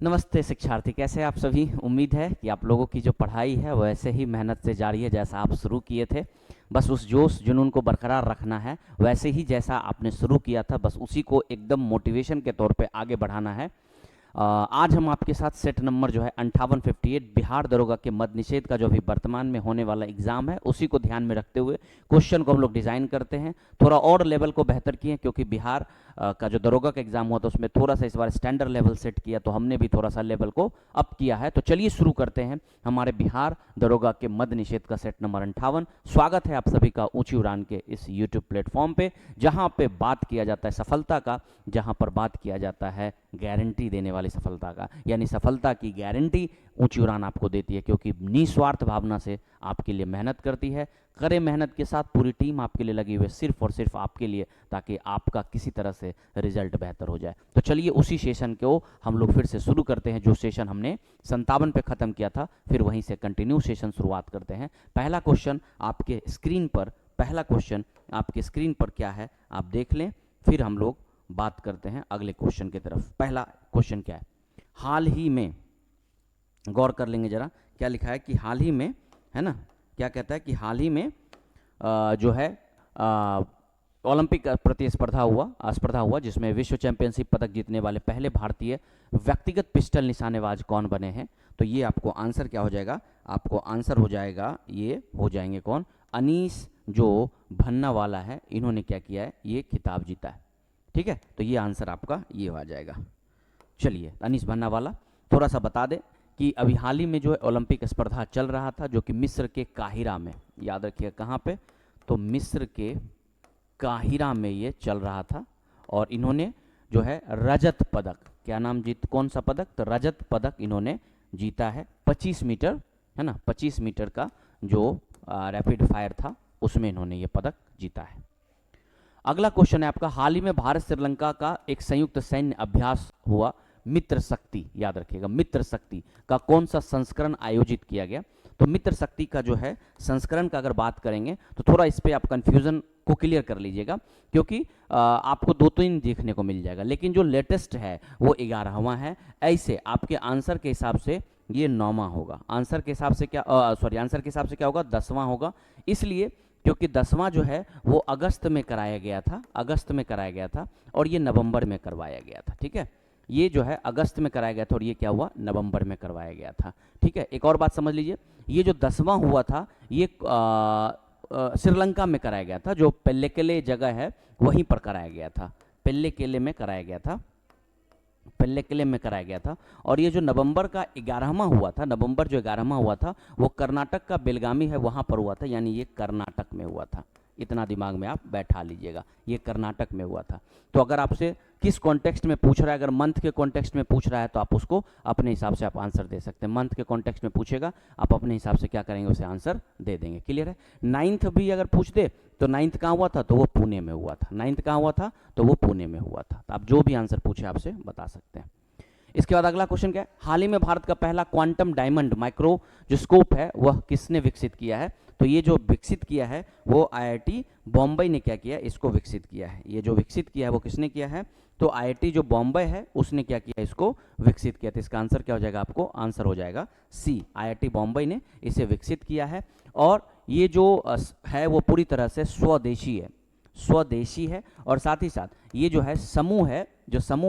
नमस्ते शिक्षार्थी, कैसे हैं आप सभी। उम्मीद है कि आप लोगों की जो पढ़ाई है वो ऐसे ही मेहनत से जारी है जैसा आप शुरू किए थे। बस उस जोश जुनून को बरकरार रखना है, वैसे ही जैसा आपने शुरू किया था बस उसी को एकदम मोटिवेशन के तौर पे आगे बढ़ाना है। आज हम आपके साथ सेट नंबर जो है 5858 बिहार दरोगा के मद निषेध का जो अभी वर्तमान में होने वाला एग्जाम है उसी को ध्यान में रखते हुए क्वेश्चन को हम लोग डिजाइन करते हैं। थोड़ा और लेवल को बेहतर किए क्योंकि बिहार का जो दरोगा का एग्जाम हुआ था उसमें थोड़ा सा इस बार स्टैंडर्ड लेवल सेट किया, तो हमने भी थोड़ा सा लेवल को अप किया है। तो चलिए शुरू करते हैं हमारे बिहार दरोगा के मद निषेध का सेट नंबर 58। स्वागत है आप सभी का ऊंची उड़ान के इस यूट्यूब प्लेटफॉर्म पे, जहां पे बात किया जाता है सफलता का, जहां पर बात किया जाता है गारंटी देने वाली सफलता का। यानी सफलता की गारंटी ऊंची उड़ान आपको देती है, क्योंकि निस्वार्थ भावना से आपके लिए मेहनत करती है। करे मेहनत के साथ पूरी टीम आपके लिए लगी हुई है, सिर्फ और सिर्फ आपके लिए, ताकि आपका किसी तरह से रिजल्ट बेहतर हो जाए। तो चलिए उसी सेशन को हम लोग फिर से शुरू करते हैं जो सेशन हमने 57 पे ख़त्म किया था, फिर वहीं से कंटिन्यू सेशन शुरुआत करते हैं। पहला क्वेश्चन आपके स्क्रीन पर क्या है आप देख लें, फिर हम लोग बात करते हैं अगले क्वेश्चन की तरफ। पहला क्वेश्चन क्या है, हाल ही में, गौर कर लेंगे जरा क्या लिखा है कि हाल ही में, है ना, क्या कहता है कि हाल ही में जो है ओलंपिक स्पर्धा हुआ जिसमें विश्व चैंपियनशिप पदक जीतने वाले पहले भारतीय व्यक्तिगत पिस्टल निशानेबाज कौन बने हैं। तो ये आपको आंसर क्या हो जाएगा, आपको आंसर हो जाएगा, ये हो जाएंगे कौन, अनीस जो भन्नावाला है, इन्होंने क्या किया है, ये खिताब जीता है। ठीक है, तो ये आंसर आपका ये आ जाएगा। चलिए अनीस भन्नावाला, थोड़ा सा बता दें कि अभी हाल ही में जो है ओलंपिक स्पर्धा चल रहा था जो कि मिस्र के काहिरा में, याद रखिए कहाँ पे, तो मिस्र के काहिरा में ये चल रहा था। और इन्होंने जो है रजत पदक, क्या नाम जीत, कौन सा पदक, तो रजत पदक इन्होंने जीता है 25 मीटर, है ना, 25 मीटर का जो रैपिड फायर था उसमें इन्होंने ये पदक जीता है। अगला क्वेश्चन है आपका, हाल ही में भारत श्रीलंका का एक संयुक्त सैन्य अभ्यास हुआ मित्र शक्ति, याद रखिएगा मित्र शक्ति का कौन सा संस्करण आयोजित किया गया। तो मित्र शक्ति का जो है संस्करण का अगर बात करेंगे तो थोड़ा इस पे आप कंफ्यूजन को क्लियर कर लीजिएगा, क्योंकि आपको 2-3 देखने को मिल जाएगा, लेकिन जो लेटेस्ट है वो 11वां है। ऐसे आपके आंसर के हिसाब से ये 9वां होगा, आंसर के हिसाब से क्या होगा, 10वां होगा। इसलिए क्योंकि 10वां जो है वो अगस्त में कराया गया था और ये नवंबर में करवाया गया था। ठीक है, ये जो है अगस्त में कराया गया था और ये क्या हुआ, नवंबर में करवाया गया था। ठीक है, एक और बात समझ लीजिए, ये जो 10वां हुआ था ये श्रीलंका में कराया गया था, जो पेल्लेकेले जगह है वहीं पर कराया गया था, पेल्लेकेले में कराया गया था। और ये जो नवंबर का 11वां हुआ था वो कर्नाटक का बेलगामी है वहां पर हुआ था, यानी ये कर्नाटक में हुआ था। इतना दिमाग में आप बैठा लीजिएगा, ये कर्नाटक में हुआ था। तो अगर आपसे किस कॉन्टेक्स्ट में पूछ रहा है, अगर मंथ के कॉन्टेक्स्ट में पूछ रहा है तो आप उसको अपने हिसाब से आप आंसर दे सकते हैं। मंथ के कॉन्टेक्स्ट में पूछेगा आप अपने हिसाब से क्या करेंगे, उसे आंसर दे देंगे। क्लियर है। 9th भी अगर पूछ दे तो 9th कहाँ हुआ था, तो वो पुणे में हुआ था। तो आप जो भी आंसर पूछे आपसे बता सकते हैं। इसके बाद अगला क्वेश्चन क्या है, हाल ही में भारत का पहला क्वांटम डायमंड माइक्रो जो स्कोप है वह किसने विकसित किया है। तो ये जो विकसित किया है वो आईआईटी बॉम्बे ने क्या किया, इसको विकसित किया है। ये जो विकसित किया है वो किसने किया है, तो आईआईटी जो बॉम्बे है उसने क्या किया, इसको विकसित किया। तो इसका आंसर क्या हो जाएगा, आपको आंसर हो जाएगा सी, आईआईटी बॉम्बे ने इसे विकसित किया है। और ये जो है वो पूरी तरह से स्वदेशी है और साथ ही साथ ये जो है समूह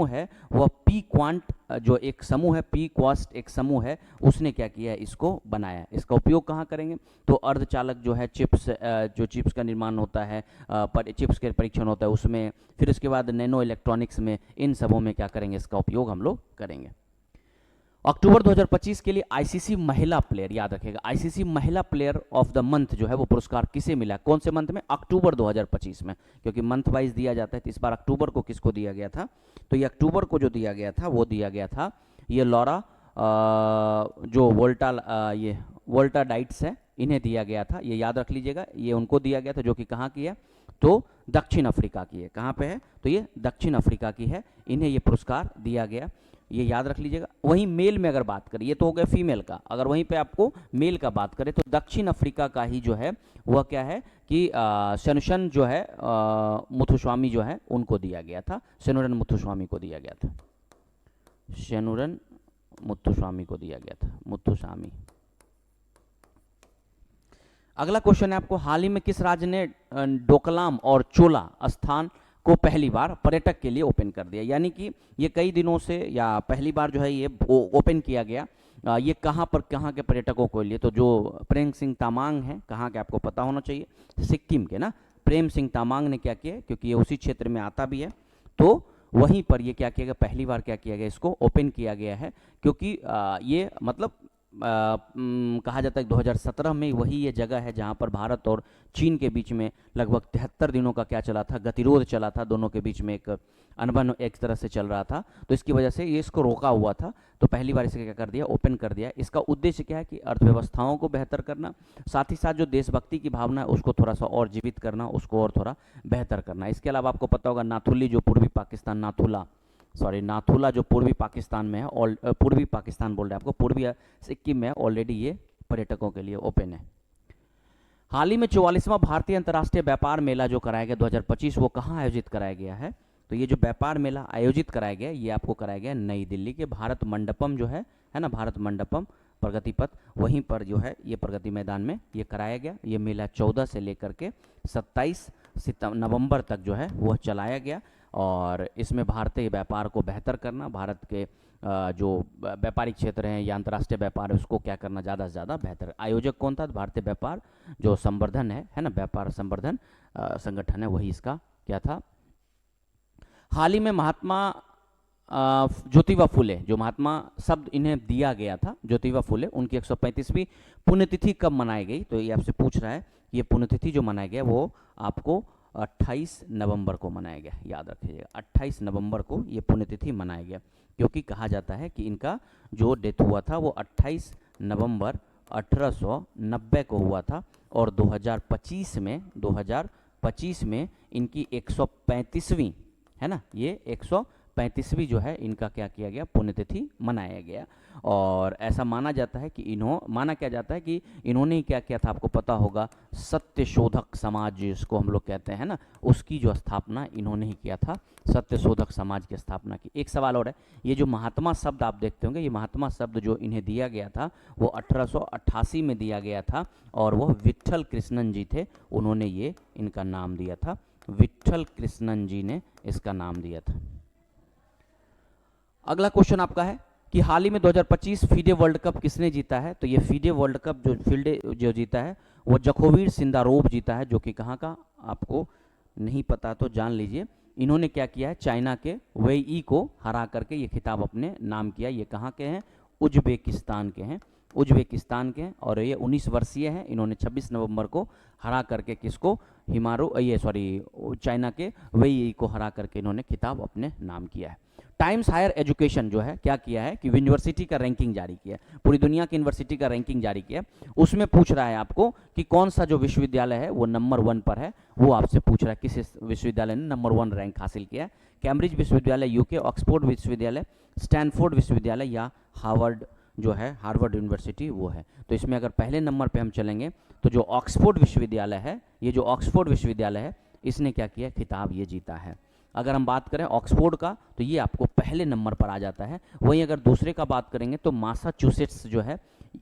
है वह पी क्वांट जो एक समूह है, पी क्वास्ट एक समूह है, उसने क्या किया है, इसको बनाया। इसका उपयोग कहाँ करेंगे, तो अर्धचालक जो है चिप्स का निर्माण होता है, चिप्स के परीक्षण होता है उसमें, फिर उसके बाद नैनो इलेक्ट्रॉनिक्स में, इन सबों में क्या करेंगे, इसका उपयोग हम लोग करेंगे। अक्टूबर 2025 के लिए आईसीसी महिला प्लेयर, याद रखिएगा आईसीसी महिला प्लेयर ऑफ द मंथ जो है वो पुरस्कार किसे मिला, कौन से मंथ में, अक्टूबर 2025 में, क्योंकि मंथ वाइज दिया जाता है। तो इस बार अक्टूबर को किसको दिया गया था, तो ये अक्टूबर को जो दिया गया था वो दिया गया था ये लॉरा जो वोल्टा डाइट्स है, इन्हें दिया गया था। ये याद रख लीजिएगा, ये उनको दिया गया था जो कि कहाँ की है, तो दक्षिण अफ्रीका की है। कहाँ पे है, तो ये दक्षिण अफ्रीका की है, इन्हें ये पुरस्कार दिया गया, ये याद रख लीजिएगा। वहीं मेल में अगर बात करें, ये तो हो गया फीमेल का, अगर वहीं पे आपको मेल का बात करें तो दक्षिण अफ्रीका का ही जो है वह क्या है कि शनुशन जो है मुथुस्वामी जो है उनको दिया गया था, शेनुरन मुथुस्वामी को दिया गया था, शेनुरन मुत्थुस्वामी को दिया गया था, मुत्थुस्वामी। अगला क्वेश्चन है आपको, हाल ही में किस राज्य ने डोकलाम और चोला स्थान को पहली बार पर्यटक के लिए ओपन कर दिया? यानी कि ये कई दिनों से या पहली बार जो है ये ओपन किया गया। ये कहाँ पर, कहाँ के पर्यटकों के लिए? तो जो प्रेम सिंह तामांग है, कहाँ के आपको पता होना चाहिए, सिक्किम के ना। प्रेम सिंह तामांग ने क्या किया, क्योंकि ये उसी क्षेत्र में आता भी है, तो वहीं पर ये क्या किया गया, पहली बार क्या किया गया, इसको ओपन किया गया है। क्योंकि ये मतलब कहा जाता है 2017 में वही ये जगह है जहां पर भारत और चीन के बीच में लगभग 73 दिनों का क्या चला था, गतिरोध चला था, दोनों के बीच में एक अनबन एक तरह से चल रहा था। तो इसकी वजह से ये इसको रोका हुआ था, तो पहली बार इसे क्या कर दिया, ओपन कर दिया। इसका उद्देश्य क्या है कि अर्थव्यवस्थाओं को बेहतर करना, साथ ही साथ जो देशभक्ति की भावना है उसको थोड़ा सा और जीवित करना, उसको और थोड़ा बेहतर करना। इसके अलावा आपको पता होगा नाथुली जो पूर्वी पाकिस्तान, नाथुला जो पूर्वी पाकिस्तान में है, और पूर्वी पाकिस्तान बोल रहे हैं आपको, पूर्वी सिक्किम में ऑलरेडी ये पर्यटकों के लिए ओपन है। हाल ही में 44वां भारतीय अंतर्राष्ट्रीय व्यापार मेला जो कराया गया 2025, वो कहाँ आयोजित कराया गया है? तो ये जो व्यापार मेला आयोजित कराया गया, ये आपको कराया गया नई दिल्ली के भारत मंडपम जो है ना, भारत मंडपम प्रगति पथ, वहीं पर जो है ये प्रगति मैदान में ये कराया गया। ये मेला 14 से लेकर के 27 नवंबर तक जो है वह चलाया गया, और इसमें भारतीय व्यापार को बेहतर करना, भारत के जो व्यापारिक क्षेत्र हैं या अंतर्राष्ट्रीय व्यापार है उसको क्या करना, ज़्यादा से ज़्यादा बेहतर। आयोजक कौन था? भारतीय व्यापार जो संवर्धन है ना, व्यापार संवर्धन संगठन है, वही इसका क्या था। हाल ही में महात्मा ज्योतिबा फुले, जो महात्मा शब्द इन्हें दिया गया था, ज्योतिबा फुले, उनकी 135वीं पुण्यतिथि कब मनाई गई? तो ये आपसे पूछ रहा है, ये पुण्यतिथि जो मनाया गया वो आपको 28 नवंबर को मनाया गया, याद रखिएगा 28 नवंबर को ये पुण्यतिथि मनाया गया, क्योंकि कहा जाता है कि इनका जो डेथ हुआ था वो 28 नवंबर 1890 को हुआ था, और 2025 में इनकी 135वीं है ना, ये 135वीं जो है इनका क्या किया गया, पुण्यतिथि मनाया गया। और ऐसा माना जाता है कि माना क्या जाता है कि इन्होंने क्या किया था, आपको पता होगा, सत्य शोधक समाज जिसको हम लोग कहते हैं ना, उसकी जो स्थापना इन्होंने ही किया था, सत्य शोधक समाज की स्थापना की। एक सवाल और है, ये जो महात्मा शब्द आप देखते होंगे, ये महात्मा शब्द जो इन्हें दिया गया था वो 1888 में दिया गया था, और वह विट्ठल कृष्णन जी थे, उन्होंने ये इनका नाम दिया था, विट्ठल कृष्णन जी ने इसका नाम दिया था। अगला क्वेश्चन आपका है कि हाल ही में 2025 फीडे वर्ल्ड कप किसने जीता है? तो ये फीडे वर्ल्ड कप जो जीता है वो जखोवीर सिंदारोव जीता है, जो कि कहाँ का आपको नहीं पता तो जान लीजिए। इन्होंने क्या किया है, चाइना के वेई को हरा करके ये खिताब अपने नाम किया। ये कहाँ के हैं? उज्बेकिस्तान के हैं, उज्बेकिस्तान के हैं, और ये 19 वर्षीय हैं। इन्होंने 26 नवंबर को हरा करके किसको, चाइना के वेई को हरा करके इन्होंने खिताब अपने नाम किया है। टाइम्स हायर एजुकेशन जो है क्या किया है कि यूनिवर्सिटी का रैंकिंग जारी किया है, पूरी दुनिया की यूनिवर्सिटी का रैंकिंग जारी किया। उसमें पूछ रहा है आपको कि कौन सा जो विश्वविद्यालय है वो नंबर 1 पर है, वो आपसे पूछ रहा है किस विश्वविद्यालय ने नंबर 1 रैंक हासिल किया है। कैम्ब्रिज विश्वविद्यालय यूके, ऑक्सफोर्ड विश्वविद्यालय, स्टैनफोर्ड विश्वविद्यालय या हार्वर्ड जो है, हार्वर्ड यूनिवर्सिटी वो है। तो इसमें अगर पहले नंबर पे हम चलेंगे तो जो ऑक्सफोर्ड विश्वविद्यालय है, ये जो ऑक्सफोर्ड विश्वविद्यालय है इसने क्या किया, खिताब ये जीता है। अगर हम बात करें ऑक्सफोर्ड का तो ये आपको पहले नंबर पर आ जाता है। वहीं अगर दूसरे का बात करेंगे तो मासाचुसेट्स जो है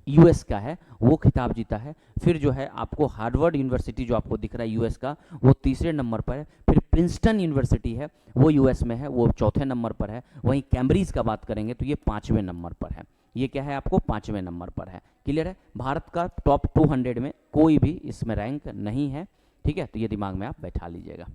यूएस का है, वो खिताब जीता है। फिर जो है आपको हार्वर्ड यूनिवर्सिटी जो आपको दिख रहा है यूएस का, वो तीसरे नंबर पर है। फिर प्रिंसटन यूनिवर्सिटी है, वो यूएस में है, वो चौथे नंबर पर है। वहीं कैम्ब्रिज का बात करेंगे तो ये 5वें नंबर पर है। ये क्या है, आपको 5वें नंबर पर है। क्लियर है? भारत का टॉप 200 में कोई भी इसमें रैंक नहीं है। ठीक है, तो ये दिमाग में आप बैठा लीजिएगा।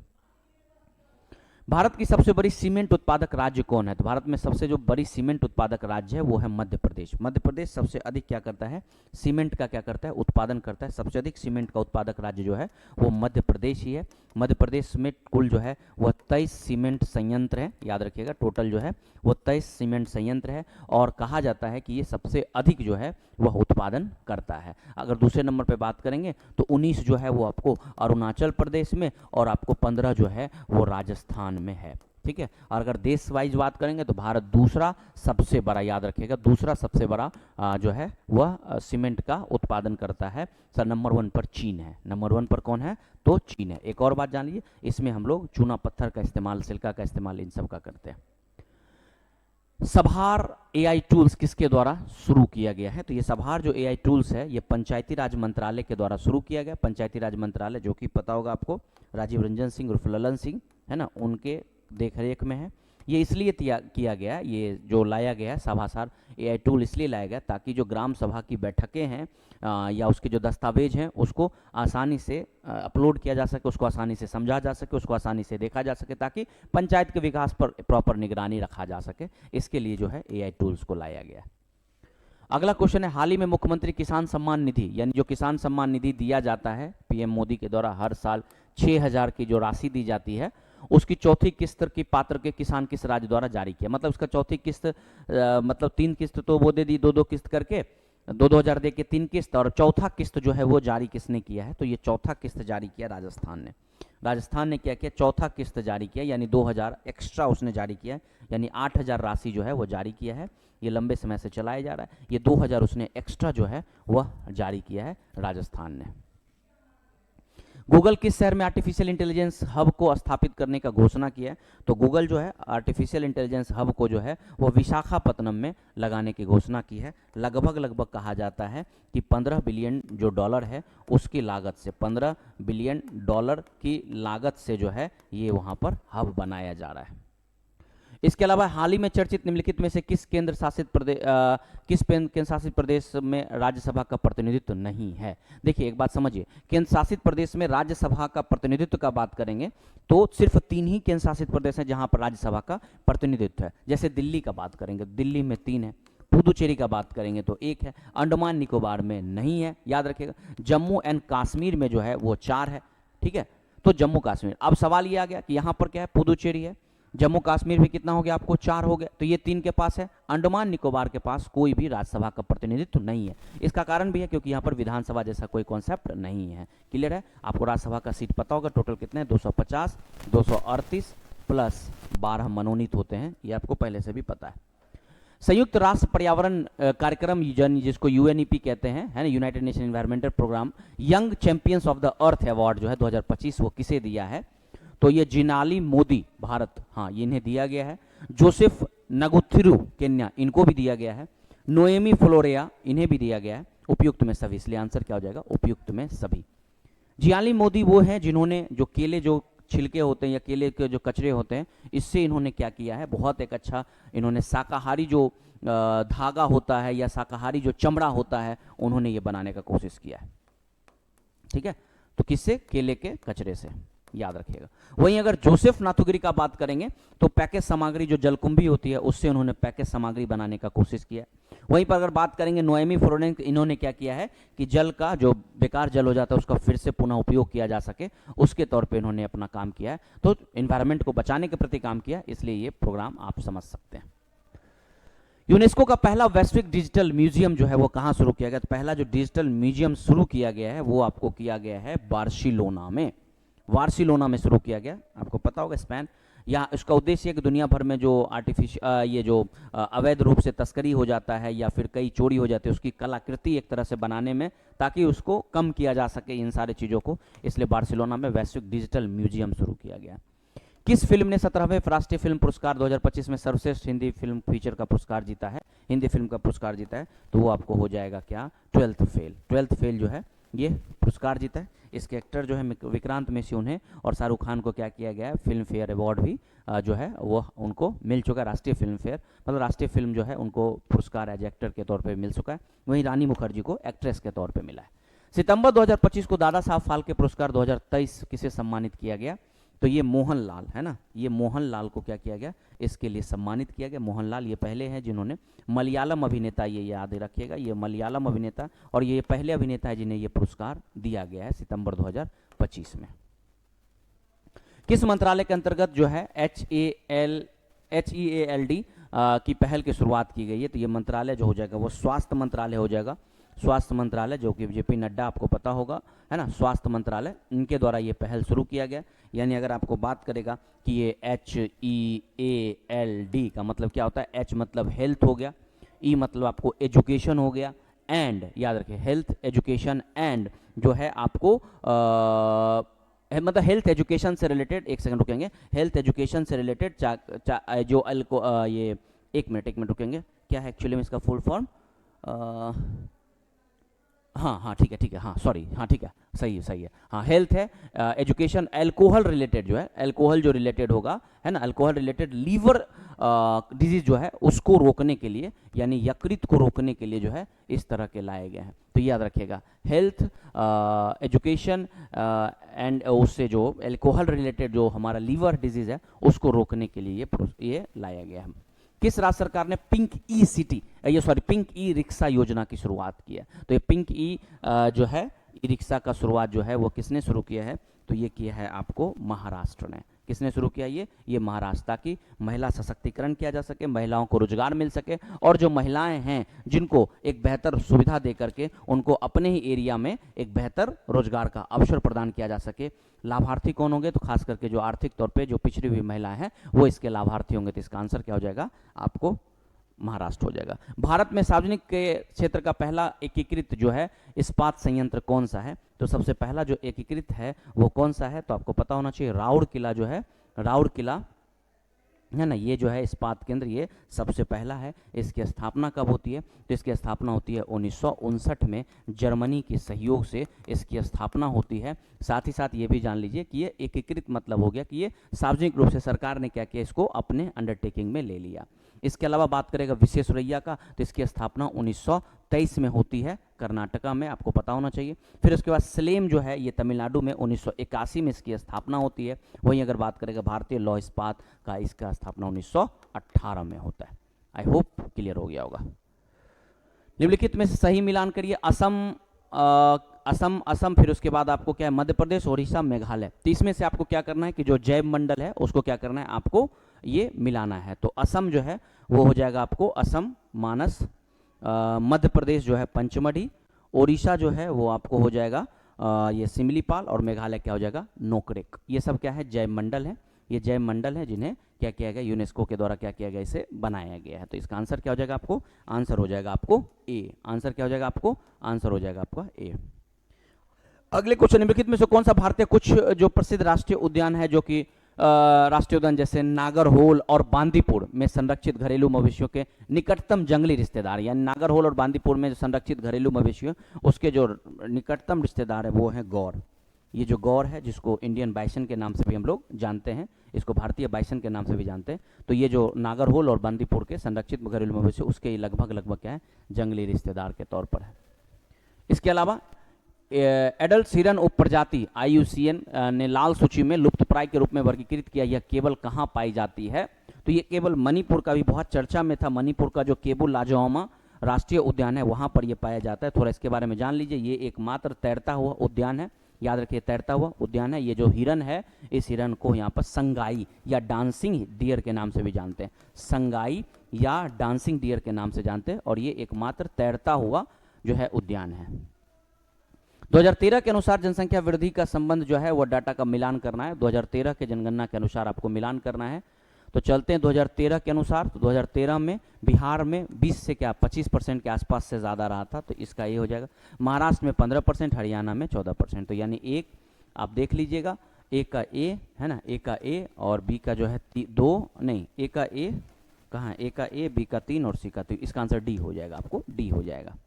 भारत की सबसे बड़ी सीमेंट उत्पादक राज्य कौन है? तो भारत में सबसे जो बड़ी सीमेंट उत्पादक राज्य है वो है मध्य प्रदेश। मध्य प्रदेश सबसे अधिक क्या करता है, सीमेंट का क्या करता है, उत्पादन करता है। सबसे अधिक सीमेंट का उत्पादक राज्य जो है वो मध्य प्रदेश ही है। मध्य प्रदेश में कुल जो है वह 23 सीमेंट संयंत्र है, याद रखिएगा, टोटल जो है वो 23 सीमेंट संयंत्र है। और कहा जाता है कि ये सबसे अधिक जो है वह उत्पादन करता है। अगर दूसरे नंबर पे बात करेंगे तो 19 जो है वो आपको अरुणाचल प्रदेश में, और आपको 15 जो है वो राजस्थान में है। ठीक है, और अगर देश वाइज बात करेंगे तो भारत दूसरा सबसे बड़ा, याद रखिएगा, दूसरा सबसे बड़ा जो है वह सीमेंट का उत्पादन करता है। सर नंबर 1 पर चीन है। नंबर 1 पर कौन है? तो चीन है। एक और बात जान लीजिए, इसमें हम लोग चूना पत्थर का इस्तेमाल, सिल्का का इस्तेमाल इन सब का करते हैं। सभार एआई टूल्स किसके द्वारा शुरू किया गया है? तो ये सभार जो एआई टूल्स है ये पंचायती राज मंत्रालय के द्वारा शुरू किया गया। पंचायती राज मंत्रालय जो कि पता होगा आपको राजीव रंजन सिंह उर्फ ललन सिंह है ना, उनके देखरेख में है। ये इसलिए किया गया, ये जो लाया गया है सभासार एआई टूल इसलिए लाया गया ताकि जो ग्राम सभा की बैठकें हैं या उसके जो दस्तावेज हैं उसको आसानी से अपलोड किया जा सके, उसको आसानी से समझा जा सके, उसको आसानी से देखा जा सके, ताकि पंचायत के विकास पर प्रॉपर निगरानी रखा जा सके। इसके लिए जो है एआई टूल्स को लाया गया है। अगला क्वेश्चन है, हाल ही में मुख्यमंत्री किसान सम्मान निधि यानी जो किसान सम्मान निधि दिया जाता है पीएम मोदी के द्वारा हर साल 6,000 की जो राशि दी जाती है उसकी चौथी किस्त की पात्र के किसान किस राज्य द्वारा जारी किया? मतलब उसका चौथी किस्त मतलब 3 किस्त तो वो दे दी, 2-2 किस्त करके 2-2 हज़ार दे के 3 किस्त, और चौथा किस्त जो है वो जारी किसने किया है? तो ये चौथा किस्त जारी किया राजस्थान ने। राजस्थान ने क्या किया? चौथा किस्त जारी किया, यानी 2,000 एक्स्ट्रा उसने जारी किया है, यानी 8,000 राशि जो है वो जारी किया है। ये लंबे समय से चलाया जा रहा है। ये 2,000 उसने एक्स्ट्रा जो है वह जारी किया है राजस्थान ने। गूगल किस शहर में आर्टिफिशियल इंटेलिजेंस हब को स्थापित करने का घोषणा किया है? तो गूगल जो है आर्टिफिशियल इंटेलिजेंस हब को जो है वो विशाखापत्तनम में लगाने की घोषणा की है। लगभग कहा जाता है कि 15 बिलियन जो डॉलर है उसकी लागत से, 15 बिलियन डॉलर की लागत से जो है ये वहाँ पर हब बनाया जा रहा है। इसके अलावा हाल ही में चर्चित निम्नलिखित में से किस केंद्र शासित प्रदेश में राज्यसभा का प्रतिनिधित्व नहीं है? देखिए एक बात समझिए, केंद्र शासित प्रदेश में राज्यसभा का प्रतिनिधित्व का बात करेंगे तो सिर्फ 3 ही केंद्र शासित प्रदेश हैं जहां पर राज्यसभा का प्रतिनिधित्व है। जैसे दिल्ली का बात करेंगे, दिल्ली में 3 है। पुदुचेरी का बात करेंगे तो 1 है। अंडमान निकोबार में नहीं है, याद रखिएगा। जम्मू एंड कश्मीर में जो है वो 4 है, ठीक है। तो जम्मू कश्मीर, अब सवाल ये आ गया कि यहाँ पर क्या है? पुदुचेरी है, जम्मू कश्मीर भी कितना हो गया आपको? 4 हो गया। तो ये 3 के पास है। अंडमान निकोबार के पास कोई भी राज्यसभा का प्रतिनिधित्व नहीं है। इसका कारण भी है क्योंकि यहाँ पर विधानसभा जैसा कोई कॉन्सेप्ट नहीं है। क्लियर है? आपको राज्यसभा का सीट पता होगा टोटल कितने हैं? 250, 238 प्लस 12 मनोनीत होते हैं, ये आपको पहले से भी पता है। संयुक्त राष्ट्र पर्यावरण कार्यक्रम जिसको यूएनईपी कहते हैं, है ना, United Nation environmental programme, young champions of the Earth award जो है 2025 वो किसे दिया है? तो ये जिनाली मोदी भारत, हाँ ये इन्हें दिया गया है। जोसेफ नगुथिरु केन्या, इनको भी दिया गया है। नोएमी फ्लोरिया, इन्हें भी दिया गया है। उपयुक्त में सभी, इसलिए आंसर क्या हो जाएगा? उपयुक्त में सभी। जियाली मोदी वो हैं जिन्होंने जो केले जो छिलके होते हैं या केले के जो कचरे होते हैं इससे इन्होंने क्या किया है? बहुत एक अच्छा इन्होंने शाकाहारी जो धागा होता है या शाकाहारी जो चमड़ा होता है उन्होंने ये बनाने का कोशिश किया है। ठीक है, तो किससे? केले के कचरे से, याद रखिएगा। वहीं अगर जोसेफ नाथुगिरी का बात करेंगे तो पैकेज सामग्री जो जलकुंभी होती है उससे उन्होंने पैकेज सामग्री बनाने का कोशिश किया। वहीं पर अगर बात करेंगे नोएमी फ्लोरेंस, इन्होंने क्या किया है कि जल का जो बेकार जल हो जाता है उसका फिर से पुनः उपयोग किया जा सके, उसके तौर पे इन्होंने अपना काम किया है। तो एनवायरनमेंट को बचाने के प्रति काम किया, इसलिए ये प्रोग्राम आप समझ सकते हैं। यूनेस्को का पहला वैश्विक डिजिटल म्यूजियम जो है वो कहाँ शुरू किया गया? तो पहला जो डिजिटल म्यूजियम शुरू किया गया है वो आपको किया गया है बार्सिलोना में। बार्सिलोना में शुरू किया गया, आपको पता होगा स्पेन। यहाँ इसका उद्देश्य है कि दुनिया भर में जो ये जो अवैध रूप से तस्करी हो जाता है या फिर कई चोरी हो जाती है उसकी कलाकृति एक तरह से बनाने में, ताकि उसको कम किया जा सके इन सारे चीज़ों को, इसलिए बार्सिलोना में वैश्विक डिजिटल म्यूजियम शुरू किया गया। किस फिल्म ने 17वें राष्ट्रीय फिल्म पुरस्कार 2025 में सर्वश्रेष्ठ हिंदी फिल्म फीचर का पुरस्कार जीता है? हिंदी फिल्म का पुरस्कार जीता है तो वो आपको हो जाएगा क्या? 12th fail. 12th फेल जो है ये पुरस्कार जीता है। इसके एक्टर जो है विक्रांत मैसी, उन्हें और शाहरुख खान को क्या किया गया है? फिल्म फेयर अवार्ड भी जो है वो उनको मिल चुका है। राष्ट्रीय फिल्म फेयर मतलब राष्ट्रीय फिल्म जो है उनको पुरस्कार एज एक्टर के तौर पे मिल चुका है। वहीं रानी मुखर्जी को एक्ट्रेस के तौर पे मिला है। सितंबर 2025 को दादा साहब फाल्के पुरस्कार 2023 किसे सम्मानित किया गया? तो ये मोहनलाल है ना, ये मोहनलाल को क्या किया गया? इसके लिए सम्मानित किया गया। मोहनलाल ये पहले हैं जिन्होंने, मलयालम अभिनेता, ये याद रखिएगा, ये मलयालम अभिनेता और ये पहले अभिनेता है जिन्हें ये पुरस्कार दिया गया है सितंबर 2025 में। किस मंत्रालय के अंतर्गत जो है HEALD की पहल की शुरुआत की गई है? तो ये मंत्रालय जो हो जाएगा वो स्वास्थ्य मंत्रालय हो जाएगा। स्वास्थ्य मंत्रालय जो कि जेपी नड्डा आपको पता होगा, है ना, स्वास्थ्य मंत्रालय, इनके द्वारा ये पहल शुरू किया गया। यानी अगर आपको बात करेगा कि ये HEALD का मतलब क्या होता है? H मतलब हेल्थ हो गया, E मतलब आपको एजुकेशन हो गया, एंड याद रखिए हेल्थ एजुकेशन एंड जो है आपको मतलब हेल्थ एजुकेशन से रिलेटेड, एक सेकंड रुकेंगे, हेल्थ एजुकेशन से रिलेटेड जो ये एक मिनट रुकेंगे, क्या है एक्चुअली में इसका फुल फॉर्म? हाँ ठीक है, हाँ सॉरी, हाँ ठीक है, सही है, हाँ हेल्थ है, एजुकेशन, अल्कोहल रिलेटेड जो है, अल्कोहल जो रिलेटेड होगा है ना, अल्कोहल रिलेटेड लीवर डिजीज जो है उसको रोकने के लिए, यानी यकृत को रोकने के लिए जो है इस तरह के लाए गए हैं। तो याद रखिएगा, हेल्थ, एजुकेशन एंड उससे जो अल्कोहल रिलेटेड जो हमारा लीवर डिजीज है उसको रोकने के लिए ये लाया गया है। किस राज्य सरकार ने पिंक ई सिटी, पिंक ई रिक्शा योजना की शुरुआत की है? तो ये पिंक ई जो है ई रिक्शा का शुरुआत जो है वो किसने शुरू किया है? तो ये किया है आपको महाराष्ट्र ने। किसने शुरू किया? ये महाराष्ट्र, ताकि महिला सशक्तिकरण किया जा सके, महिलाओं को रोजगार मिल सके, और जो महिलाएं हैं जिनको एक बेहतर सुविधा दे करके उनको अपने ही एरिया में एक बेहतर रोजगार का अवसर प्रदान किया जा सके। लाभार्थी कौन होंगे? तो खास करके जो आर्थिक तौर पे जो पिछड़ी हुई महिलाएं हैं वो इसके लाभार्थी होंगे। तो इसका आंसर क्या हो जाएगा? आपको महाराष्ट्र हो जाएगा। भारत में सार्वजनिक के क्षेत्र का पहला एकीकृत जो है इस्पात संयंत्र कौन सा है? तो सबसे पहला जो एकीकृत है वो कौन सा है? तो आपको पता होना चाहिए, राउरकेला जो है, राउरकेला है ना, ये जो है इस्पात केंद्र ये सबसे पहला है। इसकी स्थापना कब होती है? तो इसकी स्थापना होती है 1959 में, जर्मनी के सहयोग से इसकी स्थापना होती है। साथ ही साथ ये भी जान लीजिए कि ये एकीकृत मतलब हो गया कि ये सार्वजनिक रूप से सरकार ने क्या किया, इसको अपने अंडरटेकिंग में ले लिया। इसके अलावा बात करेगा विश्वेश्वरैया का, तो इसकी स्थापना 1923 में होती है, कर्नाटका में, आपको पता होना चाहिए। फिर उसके बाद स्लेम जो है ये तमिलनाडु में 1981 में इसकी स्थापना होती है। वहीं अगर बात करेगा भारतीय लौह इस्पात का, इसका स्थापना 1918 में होता है। आई होप क्लियर हो गया होगा। निम्नलिखित में से सही मिलान करिए। असम, फिर उसके बाद आपको क्या है, मध्य प्रदेश, ओडिशा, मेघालय। तो इसमें से आपको क्या करना है कि जो जैव मंडल है उसको क्या करना है, आपको ये मिलाना है। तो असम जो है वो हो जाएगा आपको असम मानस, मध्य प्रदेश जो है पंचमढ़ी, ओडिशा जो है वो आपको हो जाएगा ये सिमलीपाल, और मेघालय क्या हो जाएगा, नोकरेक। ये सब क्या है, जैव मंडल है। ये जैव मंडल है जिन्हें क्या किया गया, यूनेस्को के द्वारा क्या किया गया, इसे बनाया गया है। तो इसका आंसर क्या हो जाएगा आपको? आंसर हो जाएगा आपको ए। आंसर क्या हो जाएगा आपको? आंसर हो जाएगा आपका ए। अगले क्वेश्चन, निम्नलिखित में से कौन सा भारतीय कुछ जो प्रसिद्ध राष्ट्रीय उद्यान है जो कि राष्ट्रीय उद्यान जैसे नागरहोल और बांदीपुर में संरक्षित घरेलू मवेशियों के निकटतम जंगली रिश्तेदार, यानी नागरहोल और बांदीपुर में जो संरक्षित घरेलू मवेशियों उसके जो निकटतम रिश्तेदार है वो है गौर। ये जो गौर है जिसको इंडियन बाइसन के नाम से भी हम लोग जानते हैं, इसको भारतीय बाइसन के नाम से भी जानते हैं। तो ये जो नागरहोल और बांदीपुर के संरक्षित घरेलू मवेशी उसके लगभग क्या है, जंगली रिश्तेदार के तौर पर है। इसके अलावा एडल्ट हिरन उपप्रजाति IUCN ने लाल सूची में लुप्तप्राय के रूप में वर्गीकृत किया, यह केवल कहाँ पाई जाती है? तो ये केवल मणिपुर का भी बहुत चर्चा में था। मणिपुर का जो केबुल लाजोमा राष्ट्रीय उद्यान है वहाँ पर यह पाया जाता है। थोड़ा इसके बारे में जान लीजिए। ये एकमात्र तैरता हुआ उद्यान है, याद रखिए तैरता हुआ उद्यान है। ये जो हिरन है इस हिरन को यहाँ पर संगाई या डांसिंग डियर के नाम से भी जानते हैं, संगाई या डांसिंग डियर के नाम से जानते हैं, और ये एकमात्र तैरता हुआ जो है उद्यान है। 2013 के अनुसार जनसंख्या वृद्धि का संबंध जो है वो डाटा का मिलान करना है। 2013 के जनगणना के अनुसार आपको मिलान करना है। तो चलते हैं 2013 के अनुसार। तो 2013 में बिहार में 20 से क्या 25% के आसपास से ज़्यादा रहा था, तो इसका ये हो जाएगा। महाराष्ट्र में 15%, हरियाणा में 14%। तो यानी एक आप देख लीजिएगा, ए का ए है ना, ए का ए और बी का जो है 2 नहीं, ए का ए कहाँ है, ए का ए, बी का 3 और सी का 3। इसका आंसर डी हो जाएगा, आपको डी हो जाएगा।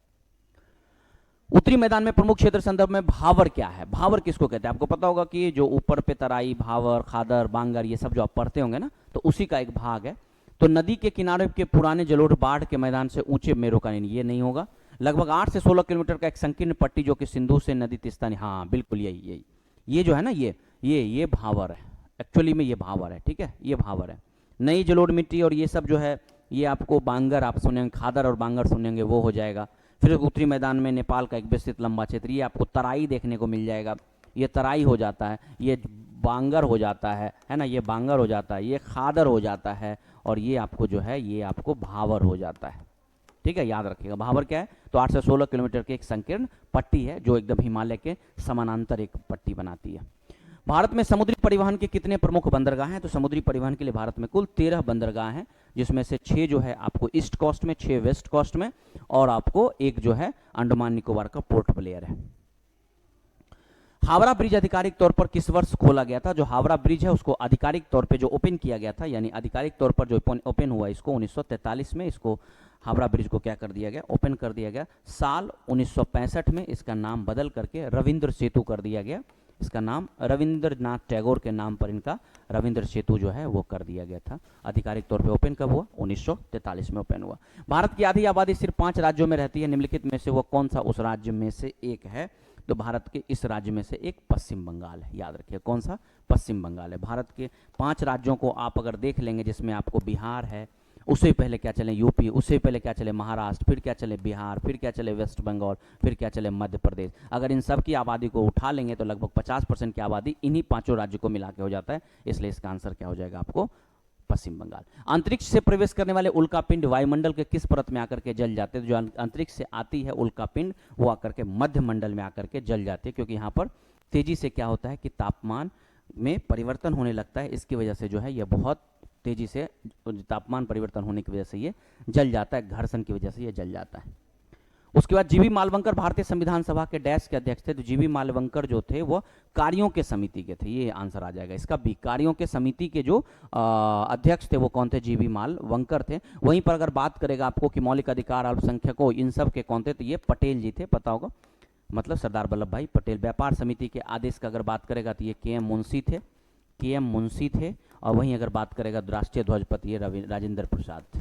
उत्तरी मैदान में प्रमुख क्षेत्र संदर्भ में भावर क्या है? भावर किसको कहते हैं? आपको पता होगा कि जो ऊपर पे तराई, भावर, खादर, बांगर ये सब जो आप पढ़ते होंगे ना, तो उसी का एक भाग है। तो नदी के किनारे के पुराने जलोढ़ बाढ़ के मैदान से ऊंचे मेरों का नहीं, ये नहीं होगा। लगभग 8 से 16 किलोमीटर का एक संकीर्ण पट्टी जो कि सिंधु से नदी तिस्ता, हाँ बिल्कुल यही ये जो है ना, ये भावर है। एक्चुअली में ये भावर है, ठीक है, ये भावर है। नई जलोढ़ मिट्टी और ये सब जो है ये आपको बांगर आप सुनेंगे, खादर और बांगर सुनेंगे, वो हो जाएगा। फिर उत्तरी मैदान में नेपाल का एक विस्तृत लंबा क्षेत्र, ये आपको तराई देखने को मिल जाएगा। ये तराई हो जाता है, ये बांगर हो जाता है ना, ये बांगर हो जाता है, ये खादर हो जाता है, और ये आपको जो है ये आपको भावर हो जाता है। ठीक है, याद रखिएगा भावर क्या है। तो 8 से 16 किलोमीटर की एक संकीर्ण पट्टी है जो एकदम हिमालय के समानांतर एक पट्टी बनाती है। भारत में समुद्री परिवहन के कितने प्रमुख बंदरगाह हैं? तो समुद्री परिवहन के लिए भारत में कुल 13 बंदरगाह हैं, जिसमें से 6 जो है आपको ईस्ट कोस्ट में, 6 वेस्ट कोस्ट में, और आपको एक जो है अंडमान निकोबार का पोर्ट ब्लेयर है। हावड़ा ब्रिज आधिकारिक तौर पर किस वर्ष खोला गया था? जो हावड़ा ब्रिज है उसको आधिकारिक तौर पे जो ओपन किया गया था, यानी आधिकारिक तौर पर जो ओपन हुआ इसको 1943 में, इसको हावड़ा ब्रिज को क्या कर दिया गया? ओपन कर दिया गया। साल 1965 में इसका नाम बदल करके रविंद्र सेतु कर दिया गया। इसका नाम रविंद्रनाथ टैगोर के नाम पर इनका रविंद्र सेतु जो है वो कर दिया गया था। आधिकारिक तौर पे ओपन कब हुआ? 1943 में ओपन हुआ। भारत की आधी आबादी सिर्फ 5 राज्यों में रहती है, निम्नलिखित में से वो कौन सा उस राज्य में से एक है? तो भारत के इस राज्य में से एक पश्चिम बंगाल है। याद रखिए कौन सा? पश्चिम बंगाल है। भारत के 5 राज्यों को आप अगर देख लेंगे, जिसमें आपको बिहार है, उससे पहले क्या चले यूपी, उससे पहले क्या चले महाराष्ट्र, फिर क्या चले बिहार, फिर क्या चले वेस्ट बंगाल, फिर क्या चले मध्य प्रदेश। अगर इन सब की आबादी को उठा लेंगे तो लगभग 50% की आबादी इन्हीं 5 राज्यों को मिला के हो जाता है। इसलिए इसका आंसर क्या हो जाएगा आपको? पश्चिम बंगाल। अंतरिक्ष से प्रवेश करने वाले उल्कापिंड वायुमंडल के किस परत में आकर के जल जाते हैं? जो अंतरिक्ष से आती है उल्कापिंड वो आकर के मध्य मंडल में आकर के जल जाती है, क्योंकि यहाँ पर तेजी से क्या होता है कि तापमान में परिवर्तन होने लगता है। इसकी वजह से जो है ये बहुत तेजी से तापमान परिवर्तन होने की वजह से ये जल जाता है, घर्षण की वजह से ये जल जाता है। उसके बाद जीबी मालवंकर भारतीय संविधान सभा के डैश के अध्यक्ष थे। तो जीबी मालवंकर जो थे वो कार्यों के समिति के थे। ये आंसर आ जाएगा इसका बी। कार्यों के समिति के जो अध्यक्ष थे वो कौन थे? जीबी मालवंकर थे। वहीं पर अगर बात करेगा आपको कि मौलिक अधिकार अल्पसंख्यकों इन सब के कौन थे, तो ये पटेल जी थे, पता होगा, मतलब सरदार वल्लभ भाई पटेल। व्यापार समिति के आदेश का अगर बात करेगा तो ये के.एम. मुंशी थे, के.एम. मुंशी थे। और वहीं अगर बात करेगा राष्ट्रीय ध्वजपति ये राजेंद्र प्रसाद थे।